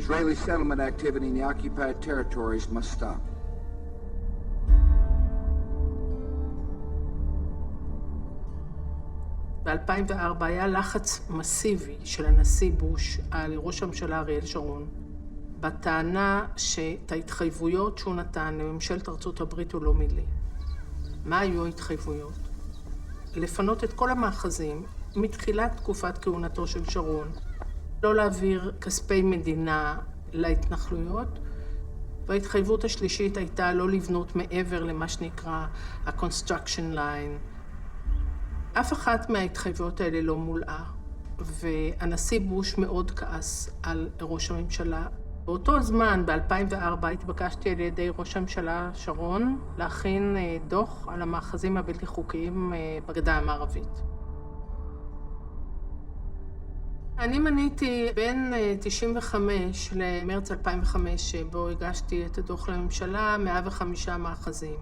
S19: Israeli settlement activity in the occupied territories must stop.
S10: ב-2004 היה לחץ מסיבי של הנשיא בוש על ראש הממשלה אריאל שרון, בטענה שאת ההתחייבויות שהוא נתן לממשלת ארצות הברית הוא לא מילא. מה היו ההתחייבויות? לפנות את כל המאחזים מתחילת תקופת כהונתו של שרון, לא להעביר כספי מדינה להתנחלויות, וההתחייבות השלישית הייתה לא לבנות מעבר למה שנקרא ה-construction line. אף אחת מההתחייבויות האלה לא מולאה, והנשיא בוש מאוד כעס על ראש הממשלה. באותו זמן, ב-2004, התבקשתי על ידי ראש הממשלה שרון להכין דוח על המאחזים הבלתי חוקיים בגדה המערבית. אני מניתי בין 95 למרץ 2005, שבו הגשתי את הדוח לממשלה, 105 מאחזים.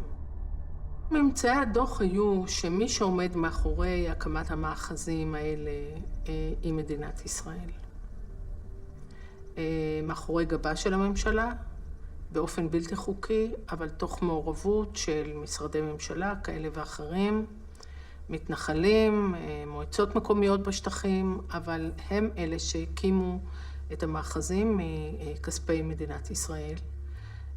S10: ממצאי הדוח היו שמי שעומד מאחורי הקמת המאחזים האלה היא מדינת ישראל. מאחורי גבה של הממשלה, באופן בלתי חוקי, אבל תוך מעורבות של משרדי ממשלה כאלה ואחרים, מתנחלים, מועצות מקומיות בשטחים, אבל הם אלה שהקימו את המאחזים מכספי מדינת ישראל,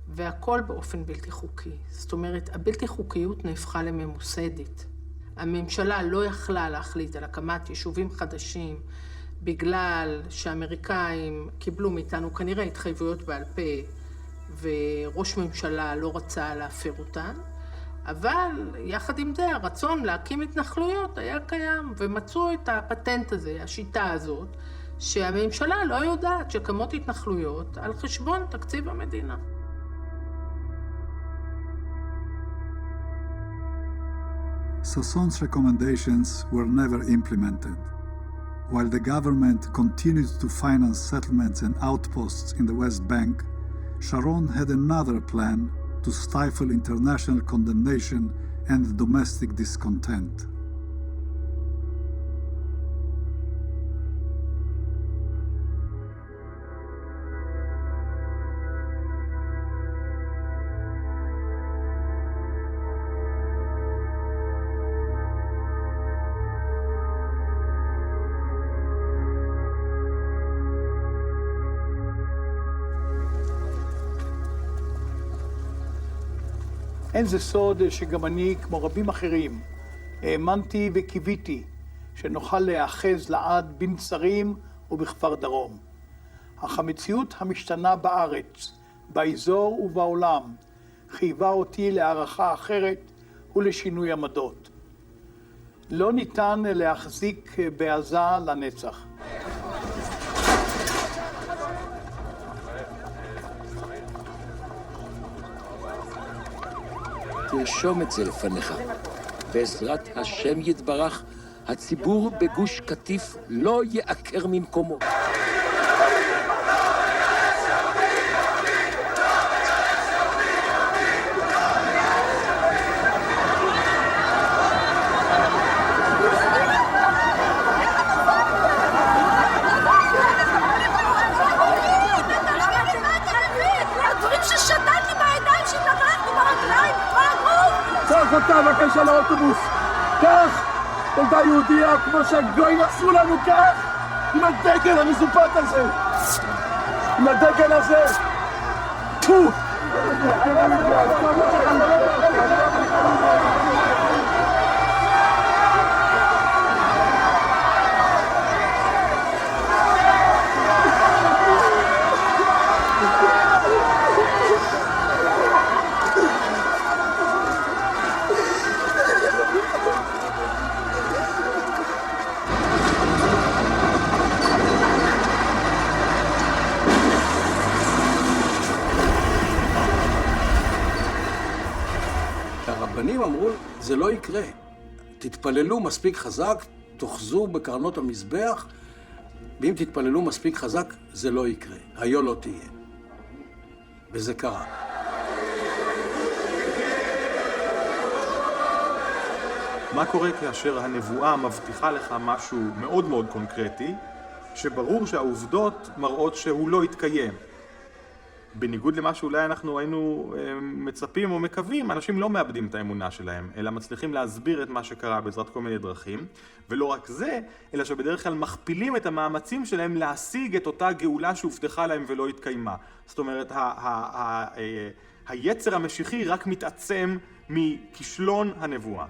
S10: והכל באופן בלתי חוקי. זאת אומרת, הבלתי חוקיות נהפכה לממוסדת. הממשלה לא יכלה להחליט על הקמת יישובים חדשים, בגלל שהאמריקאים קיבלו מאיתנו כנראה התחייבויות בעל פה, וראש ממשלה לא רצה להפר אותן, אבל יחד עם זה הרצון להקים התנחלויות היה קיים, ומצאו את הפטנט הזה, השיטה הזאת, שהממשלה לא יודעת שקמות התנחלויות על חשבון תקציב המדינה.
S9: Sasson's recommendations were never implemented. While the government continued to finance settlements and outposts in the West Bank, Sharon had another plan to stifle international condemnation and domestic discontent.
S20: אין זה סוד שגם אני, כמו רבים אחרים, האמנתי וקיוויתי שנוכל להיאחז לעד בנצרים ובכפר דרום. אך המציאות המשתנה בארץ, באזור ובעולם, חייבה אותי להערכה אחרת ולשינוי עמדות. לא ניתן להחזיק בעזה לנצח.
S21: תרשום את זה לפניך. בעזרת השם יתברך, הציבור בגוש קטיף לא יעקר ממקומו.
S3: קח אותה בבקשה לאוטובוס, קח! ילדה יהודיה כמו שהגויים עשו לנו, קח! עם הדגל המזופת הזה! עם הדגל הזה! טו!
S7: אמרו, זה לא יקרה. תתפללו מספיק חזק, תאחזו בקרנות המזבח, ואם תתפללו מספיק חזק, זה לא יקרה. היו לא תהיה. וזה קרה.
S11: מה קורה כאשר הנבואה מבטיחה לך משהו מאוד מאוד קונקרטי, שברור שהעובדות מראות שהוא לא יתקיים? בניגוד למה שאולי אנחנו היינו מצפים או מקווים, אנשים לא מאבדים את האמונה שלהם, אלא מצליחים להסביר את מה שקרה בעזרת כל מיני דרכים, ולא רק זה, אלא שבדרך כלל מכפילים את המאמצים שלהם להשיג את אותה גאולה שהובטחה להם ולא התקיימה. זאת אומרת, היצר המשיחי רק מתעצם מכישלון הנבואה.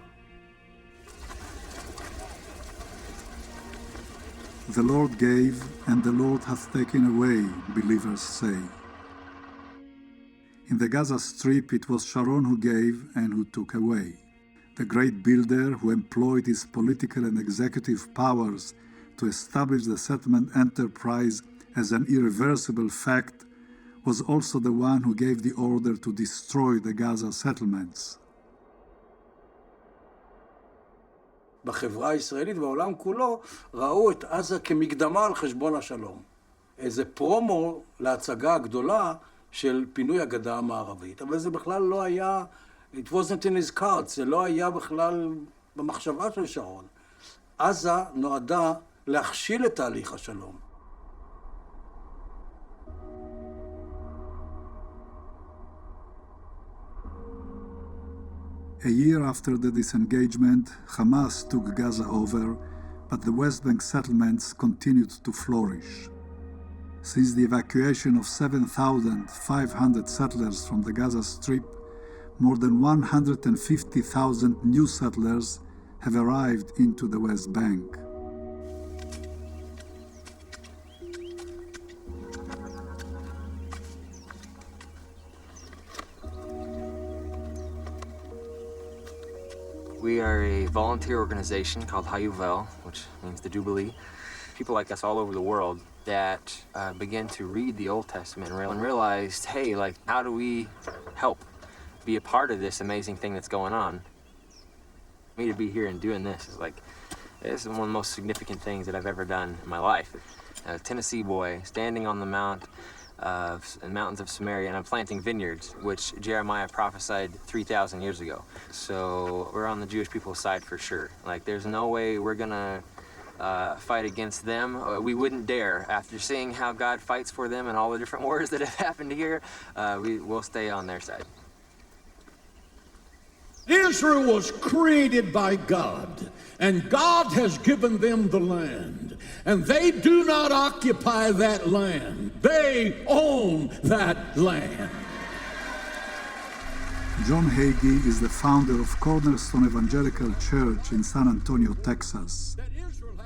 S9: The Lord gave, and the Lord hath taken away, believers say. In the Gaza Strip, it was Sharon who gave and who took away. The great builder who employed his political and executive powers to establish the settlement enterprise as an irreversible fact was also the one who gave the order to destroy the Gaza settlements.
S7: בחברה הישראלית ובעולם כולו ראו את עזה כמקדמה על חשבון השלום. איזה פרומו להצגה הגדולה של פינוי הגדה המערבית. אבל זה בכלל לא היה, it wasn't in his cards, זה לא היה בכלל במחשבה של שרון. עזה נועדה להכשיל את תהליך השלום.
S9: A year after the disengagement, Hamas took Gaza over, but the West Bank settlements continued to flourish. Since the evacuation of 7,500 settlers from the Gaza Strip, more than 150,000 new settlers have arrived into the West Bank.
S14: We are a volunteer organization called Hayuvel, which means the Jubilee. People like us all over the world that began to read the Old Testament and realized, hey, like, how do we help be a part of this amazing thing that's going on? Me to be here and doing this is like, this is one of the most significant things that I've ever done in my life. A Tennessee boy standing on the mountains of Samaria, and I'm planting vineyards, which Jeremiah prophesied 3,000 years ago. So we're on the Jewish people's side for sure. Like, there's no way we're gonna fight against them. We wouldn't dare. After seeing how God fights for them and all the different wars that have happened here, we'll stay on their side.
S24: Israel was created by God, and God has given them the land, and they do not occupy that land. They own that land.
S9: John Hagee is the founder of Cornerstone Evangelical Church in San Antonio, Texas.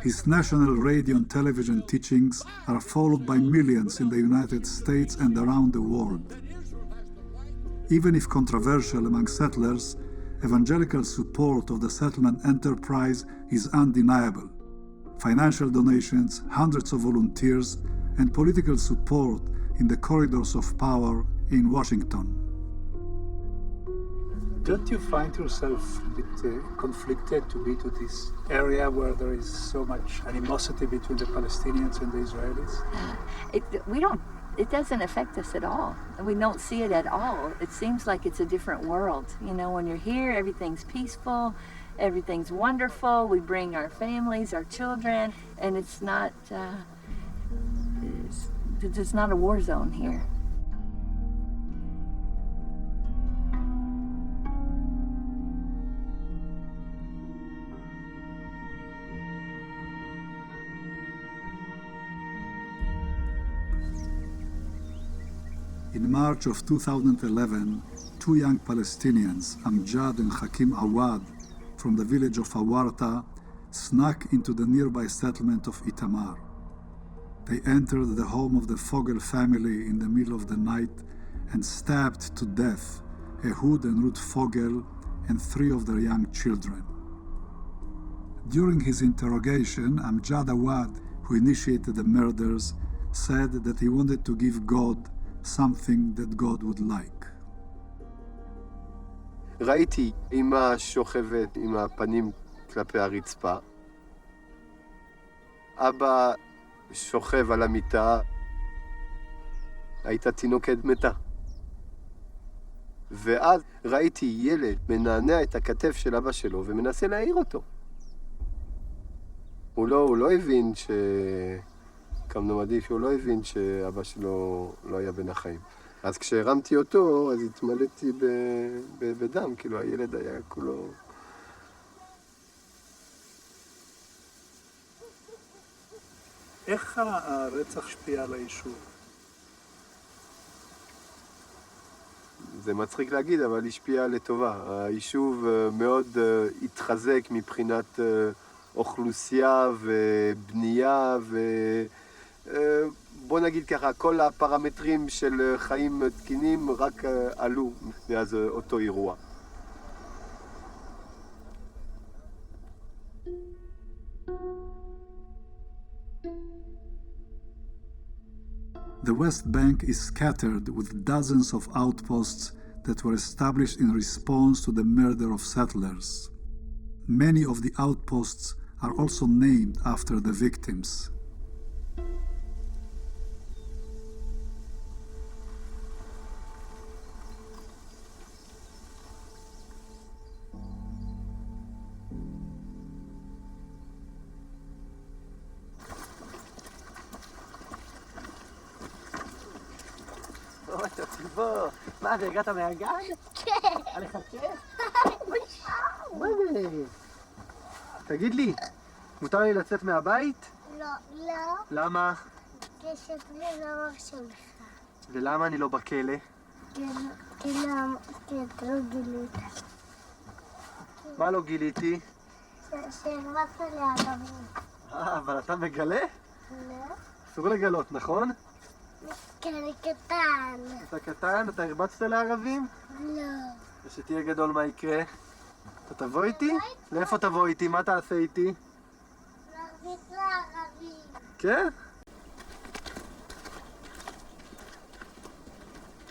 S9: His national radio and television teachings are followed by millions in the United States and around the world. Even if controversial among settlers, evangelical support of the settlement enterprise is undeniable. Financial donations, hundreds of volunteers, and political support in the corridors of power in Washington.
S25: Don't you find yourself a bit conflicted to be to this area where there is so much animosity between the Palestinians and the Israelis?
S26: It doesn't affect us at all. We don't see it at all. It seems like it's a different world. You know, when you're here, everything's peaceful, everything's wonderful. We bring our families, our children, and it's not a war zone here.
S9: In March of 2011, two young Palestinians, Amjad and Hakim Awad, from the village of Awarta, snuck into the nearby settlement of Itamar. They entered the home of the Fogel family in the middle of the night and stabbed to death Ehud and Ruth Fogel and three of their young children. During his interrogation, Amjad Awad, who initiated the murders, said that he wanted to give God something that God would like.
S12: ראיתי אמא שוכבת עם הפנים כלפי הרצפה. אבא שוכב על המיטה. הייתה תינוקת מתה. ואז ראיתי ילד מנענע את הכתף של אבא שלו ומנסה להעיר אותו. הוא לא הבין כמדומני שהוא לא הבין שאבא שלו לא היה בין החיים. אז כשהרמתי אותו, אז התמלאתי בדם, כאילו הילד היה כולו...
S9: איך הרצח השפיע על היישוב?
S12: זה מצחיק להגיד, אבל השפיע לטובה. היישוב מאוד התחזק מבחינת אוכלוסייה ובנייה בוא נגיד ככה, כל הפרמטרים של חיים תקינים רק עלו מאז אותו אירוע.
S9: The West Bank is scattered with dozens of outposts that were established in response to the murder of settlers. Many of the outposts are also named after the victims.
S13: מה זה, הגעת מהגן?
S1: כן.
S13: היה לך כיף? מה זה? תגיד לי, מותר לי לצאת מהבית?
S1: לא.
S13: למה?
S1: כשאני לא מרשה לך.
S13: ולמה אני לא בכלא?
S1: כי אתה לא גילית.
S13: מה לא גיליתי?
S1: שהרבצת לערבים.
S13: אבל אתה מגלה?
S1: לא.
S13: אסור לגלות, נכון?
S1: כי אני קטן.
S13: אתה קטן? אתה הרבצת לערבים?
S1: לא.
S13: כשתהיה גדול מה יקרה? אתה תבוא איתי? לאיפה תבוא איתי? מה תעשה איתי?
S1: להרביץ לערבים.
S13: כן?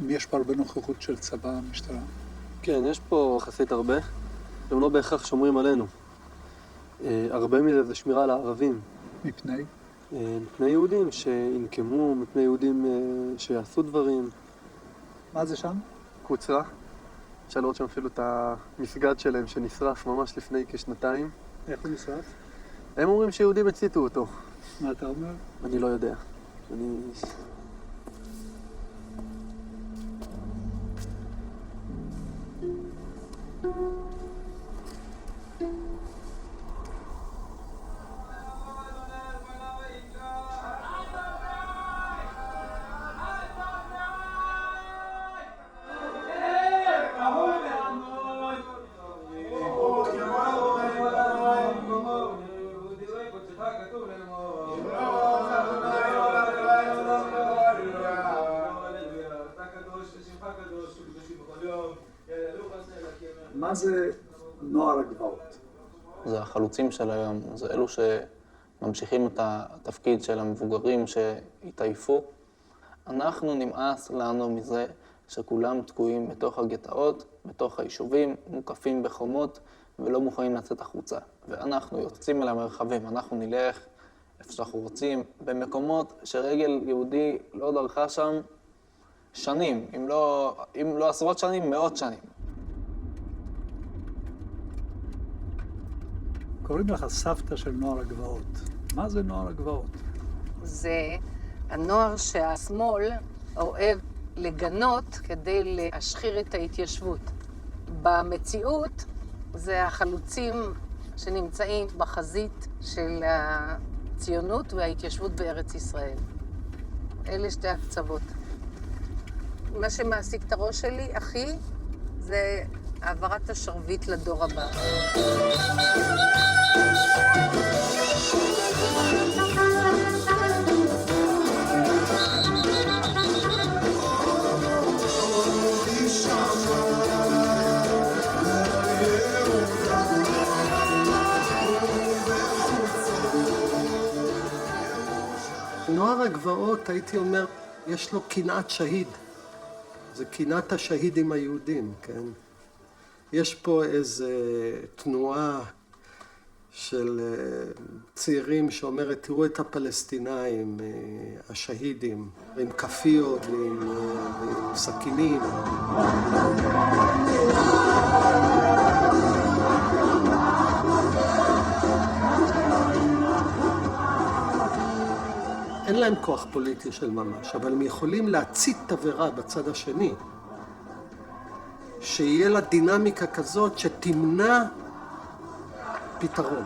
S9: יש פה הרבה נוכחות של צבא, משטרה.
S2: כן, יש פה יחסית הרבה. הם לא בהכרח שומרים עלינו. הרבה מזה זה שמירה על הערבים.
S9: מפני?
S2: מפני יהודים שינקמו, מפני יהודים שיעשו דברים.
S9: מה זה שם?
S2: קוצרה. אפשר לראות שם אפילו את המסגד שלהם שנשרף ממש לפני כשנתיים.
S9: איך הוא נשרף?
S2: הם אומרים שיהודים הציתו אותו.
S9: מה אתה אומר?
S2: אני לא יודע.
S9: מה זה נוער הגבעות?
S4: זה החלוצים של היום, זה אלו שממשיכים את התפקיד של המבוגרים שהתעייפו. אנחנו נמאס לנו מזה שכולם תקועים בתוך הגטאות, בתוך היישובים, מוקפים בחומות ולא מוכנים לצאת החוצה. ואנחנו יוצאים אל המרחבים, אנחנו נלך איפה שאנחנו רוצים, במקומות שרגל יהודי לא דרכה שם שנים, אם לא עשרות שנים, מאות שנים.
S9: קוראים לך סבתא של נוער הגבעות. מה זה נוער הגבעות?
S10: זה הנוער שהשמאל אוהב לגנות כדי להשחיר את ההתיישבות. במציאות זה החלוצים שנמצאים בחזית של הציונות וההתיישבות בארץ ישראל. אלה שתי הקצוות. מה שמעסיק את הראש שלי, אחי, זה העברת השרביט לדור הבא.
S12: נוער הגבעות, הייתי אומר, יש לו קנאת שהיד. זה קנאת השהידים היהודים, כן? יש פה איזו תנועה של צעירים שאומרת, תראו את הפלסטינאים, השהידים, עם כפיות ועם סכינים. אין להם כוח פוליטי של ממש, אבל הם יכולים להצית תבערה בצד השני. שיהיה לה דינמיקה כזאת שתמנע פתרון.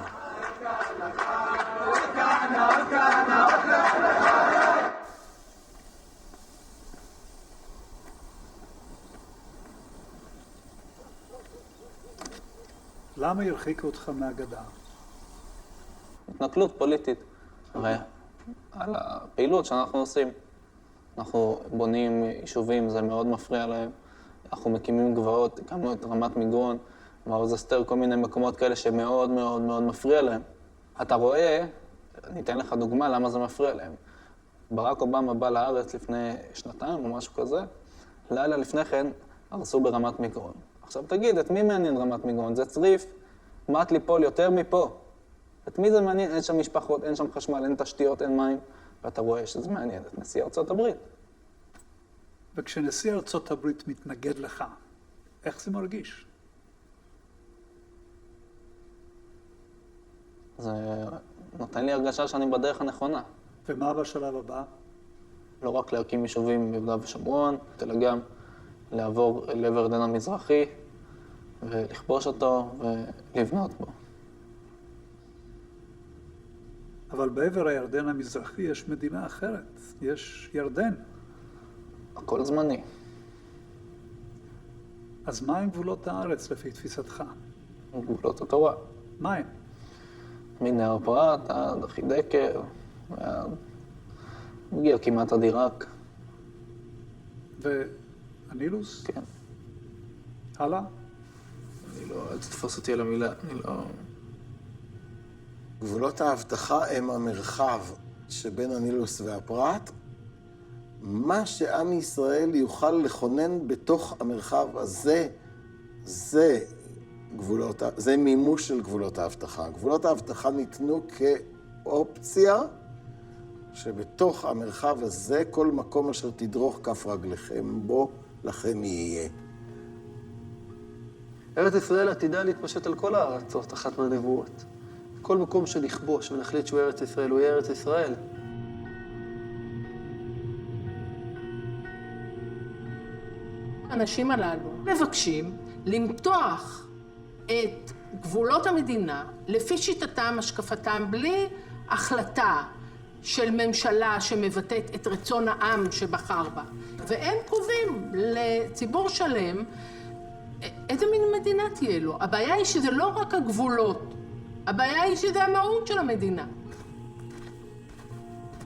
S9: למה הרחיקו אותך מהגדה?
S4: התנכלות פוליטית. הרי על הפעילות שאנחנו עושים. אנחנו בונים יישובים, זה מאוד מפריע להם. אנחנו מקימים גבעות, הקמנו את רמת מגרון, מעוז אסתר, כל מיני מקומות כאלה שמאוד מאוד מאוד מפריע להם. אתה רואה, אני אתן לך דוגמה למה זה מפריע להם. ברק אובמה בא לארץ לפני שנתיים או משהו כזה, לילה לפני כן הרסו ברמת מגרון. עכשיו תגיד, את מי מעניין רמת מגרון? זה צריף, מעט ליפול יותר מפה. את מי זה מעניין? אין שם משפחות, אין שם חשמל, אין תשתיות, אין מים. ואתה רואה שזה מעניין את נשיא ארצות הברית.
S9: וכשנשיא ארצות הברית מתנגד לך, איך זה מרגיש?
S4: זה נותן לי הרגשה שאני בדרך הנכונה.
S9: ומה בשלב הבא?
S4: לא רק להקים יישובים ביהודה ושומרון, אלא גם לעבור לעבר ירדן המזרחי ולכבוש אותו ולבנות בו.
S9: אבל בעבר הירדן המזרחי יש מדינה אחרת, יש ירדן.
S4: הכל זמני.
S9: אז מה עם גבולות הארץ לפי תפיסתך?
S4: גבולות התורה.
S9: מה הם?
S4: מנהר פרת עד חידקר, מגיע כמעט עד עיראק.
S9: והנילוס?
S4: כן.
S9: הלאה?
S4: אני לא, אל תתפוס אותי על המילה, אני לא...
S5: גבולות ההבטחה הם המרחב שבין הנילוס והפרת. מה שעם ישראל יוכל לכונן בתוך המרחב הזה, זה מימוש של גבולות ההבטחה. גבולות ההבטחה ניתנו כאופציה שבתוך המרחב הזה כל מקום אשר תדרוך כף רגליכם בו, לכם יהיה.
S2: ארץ ישראל עתידה להתפשט על כל הארצות, אחת מהנבואות. כל מקום שנכבוש ונחליט שהוא ארץ ישראל, הוא יהיה ארץ ישראל.
S10: האנשים הללו מבקשים למתוח את גבולות המדינה לפי שיטתם, השקפתם, בלי החלטה של ממשלה שמבטאת את רצון העם שבחר בה. והם קובעים לציבור שלם איזה מין מדינה תהיה לו. הבעיה היא שזה לא רק הגבולות, הבעיה היא שזה המהות של המדינה.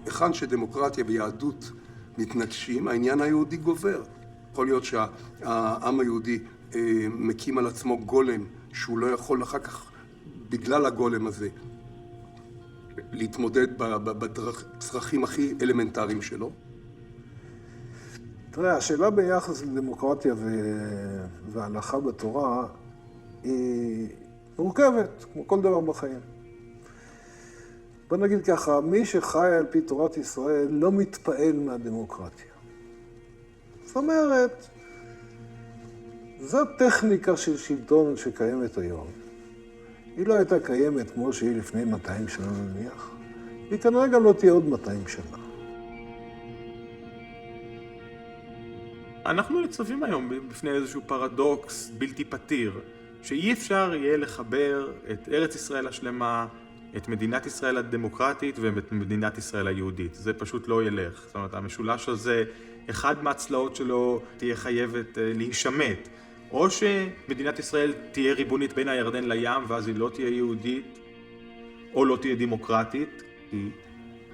S6: היכן שדמוקרטיה ויהדות מתנגשים, העניין היהודי גובר. יכול להיות שהעם היהודי מקים על עצמו גולם, שהוא לא יכול אחר כך, בגלל הגולם הזה, להתמודד בצרכים הכי אלמנטריים שלו.
S8: תראה, השאלה ביחס לדמוקרטיה וההלכה בתורה היא מורכבת, כמו כל דבר בחיים. בוא נגיד ככה, מי שחי על פי תורת ישראל לא מתפעל מהדמוקרטיה. זאת אומרת, זו טכניקה של שלטון שקיימת היום. היא לא הייתה קיימת כמו שהיא לפני 200 שנה נניח. היא כנראה גם לא תהיה עוד 200 שנה.
S11: אנחנו ניצבים היום בפני איזשהו פרדוקס בלתי פתיר, שאי אפשר יהיה לחבר את ארץ ישראל השלמה, את מדינת ישראל הדמוקרטית ואת מדינת ישראל היהודית. זה פשוט לא ילך. זאת אומרת, המשולש הזה, אחד מהצלעות שלו תהיה חייבת להישמט. או שמדינת ישראל תהיה ריבונית בין הירדן לים, ואז היא לא תהיה יהודית, או לא תהיה דמוקרטית, כי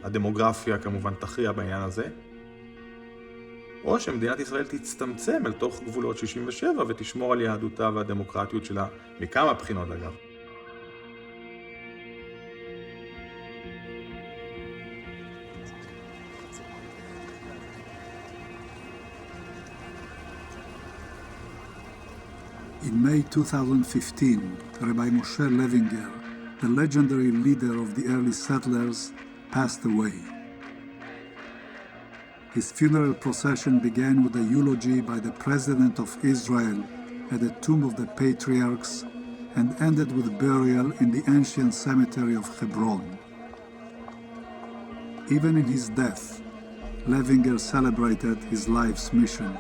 S11: הדמוגרפיה כמובן תכריע בעניין הזה. או שמדינת ישראל תצטמצם אל תוך גבולות 67 ותשמור על יהדותה והדמוקרטיות שלה מכמה בחינות אגב.
S9: In May 2015, Rabbi Moshe Levinger, the legendary leader of the early settlers, passed away. His funeral procession began with a eulogy by the President of Israel at the Tomb of the Patriarchs and ended with burial in the ancient cemetery of Hebron. Even in his death, Levinger celebrated his life's mission.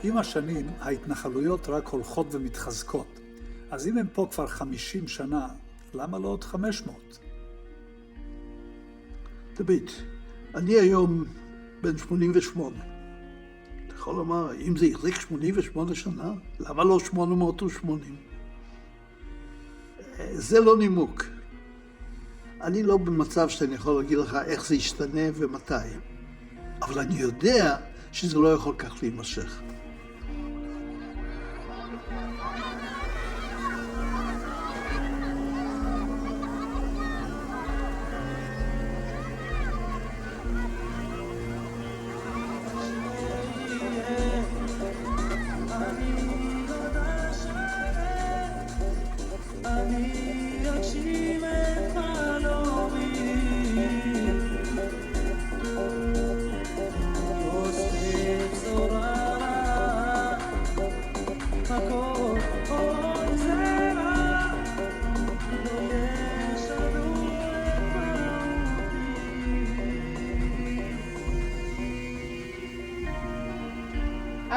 S9: עם השנים, ההתנחלויות רק הולכות ומתחזקות. אז אם הם פה כבר 50 שנה, למה לא עוד 500?
S15: דוד, אני היום בן 88. אתה יכול לומר, אם זה יחזיק 88 שנה, למה לא 880? זה לא נימוק. אני לא במצב שאני יכול להגיד לך איך זה ישתנה ומתי. אבל אני יודע שזה לא יכול כך להימשך.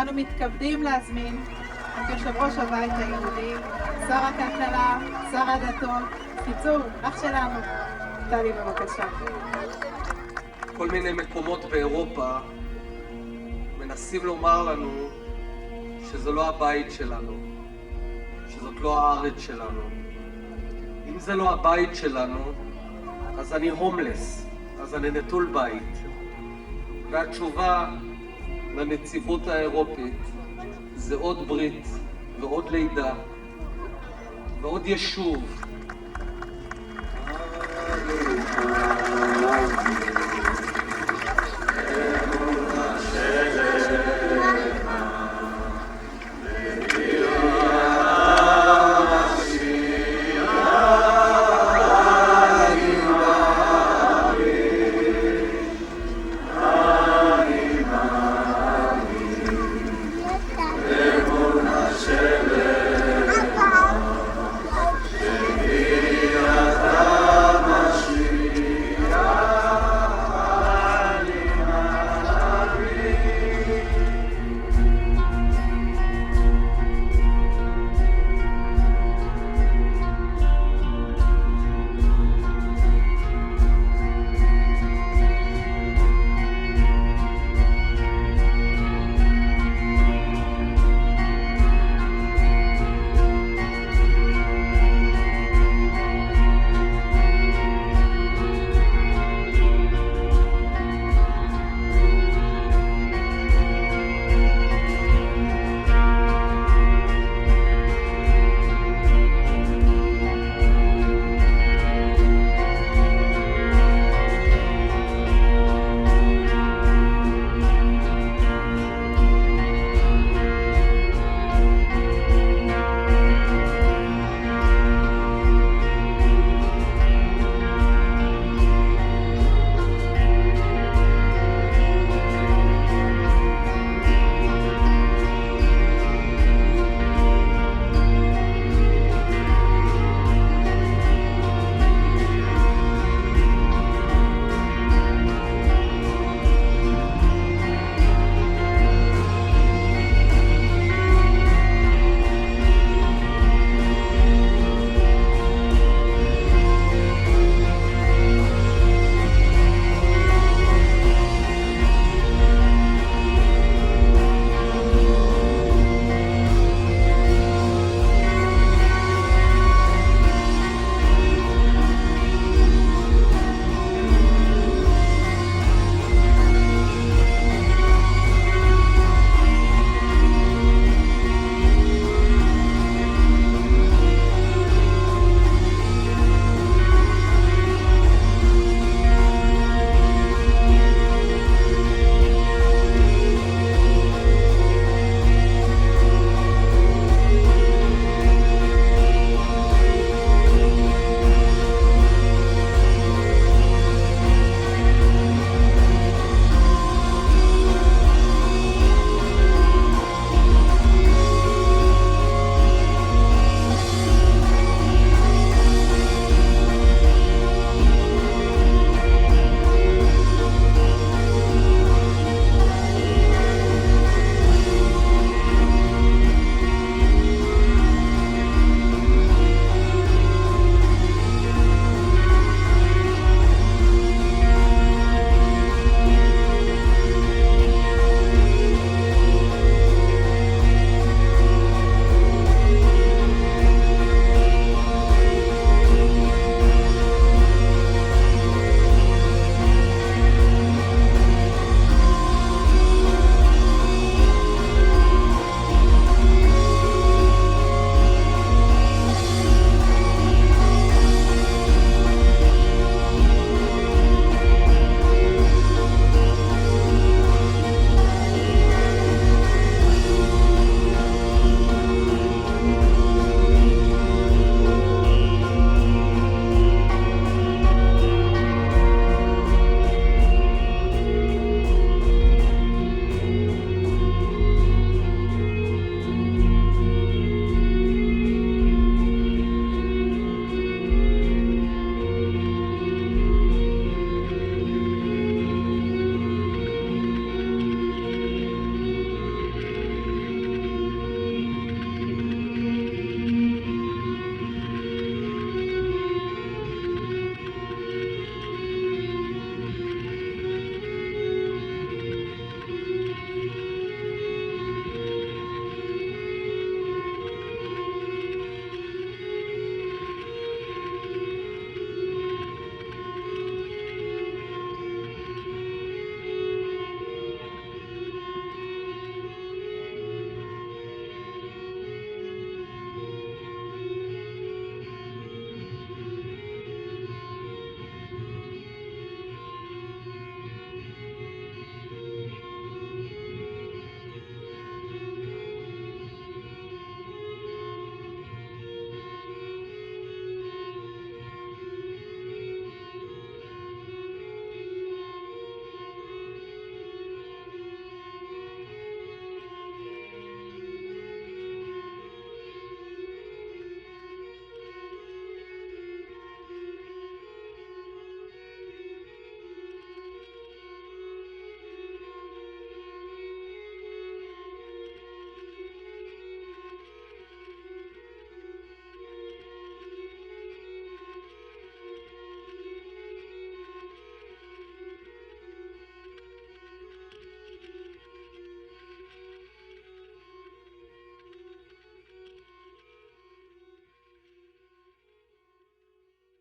S16: אנו מתכבדים להזמין את יושב ראש הבית היהודי, שר הכלכלה, שר הדתות, קיצור, אח שלנו. טלי, בבקשה.
S2: כל מיני מקומות באירופה מנסים לומר לנו שזה לא הבית שלנו, שזאת לא הארץ שלנו. אם זה לא הבית שלנו, אז אני הומלס, אז אני נטול בית. והתשובה לנציבות האירופית זה עוד ברית ועוד לידה ועוד ישוב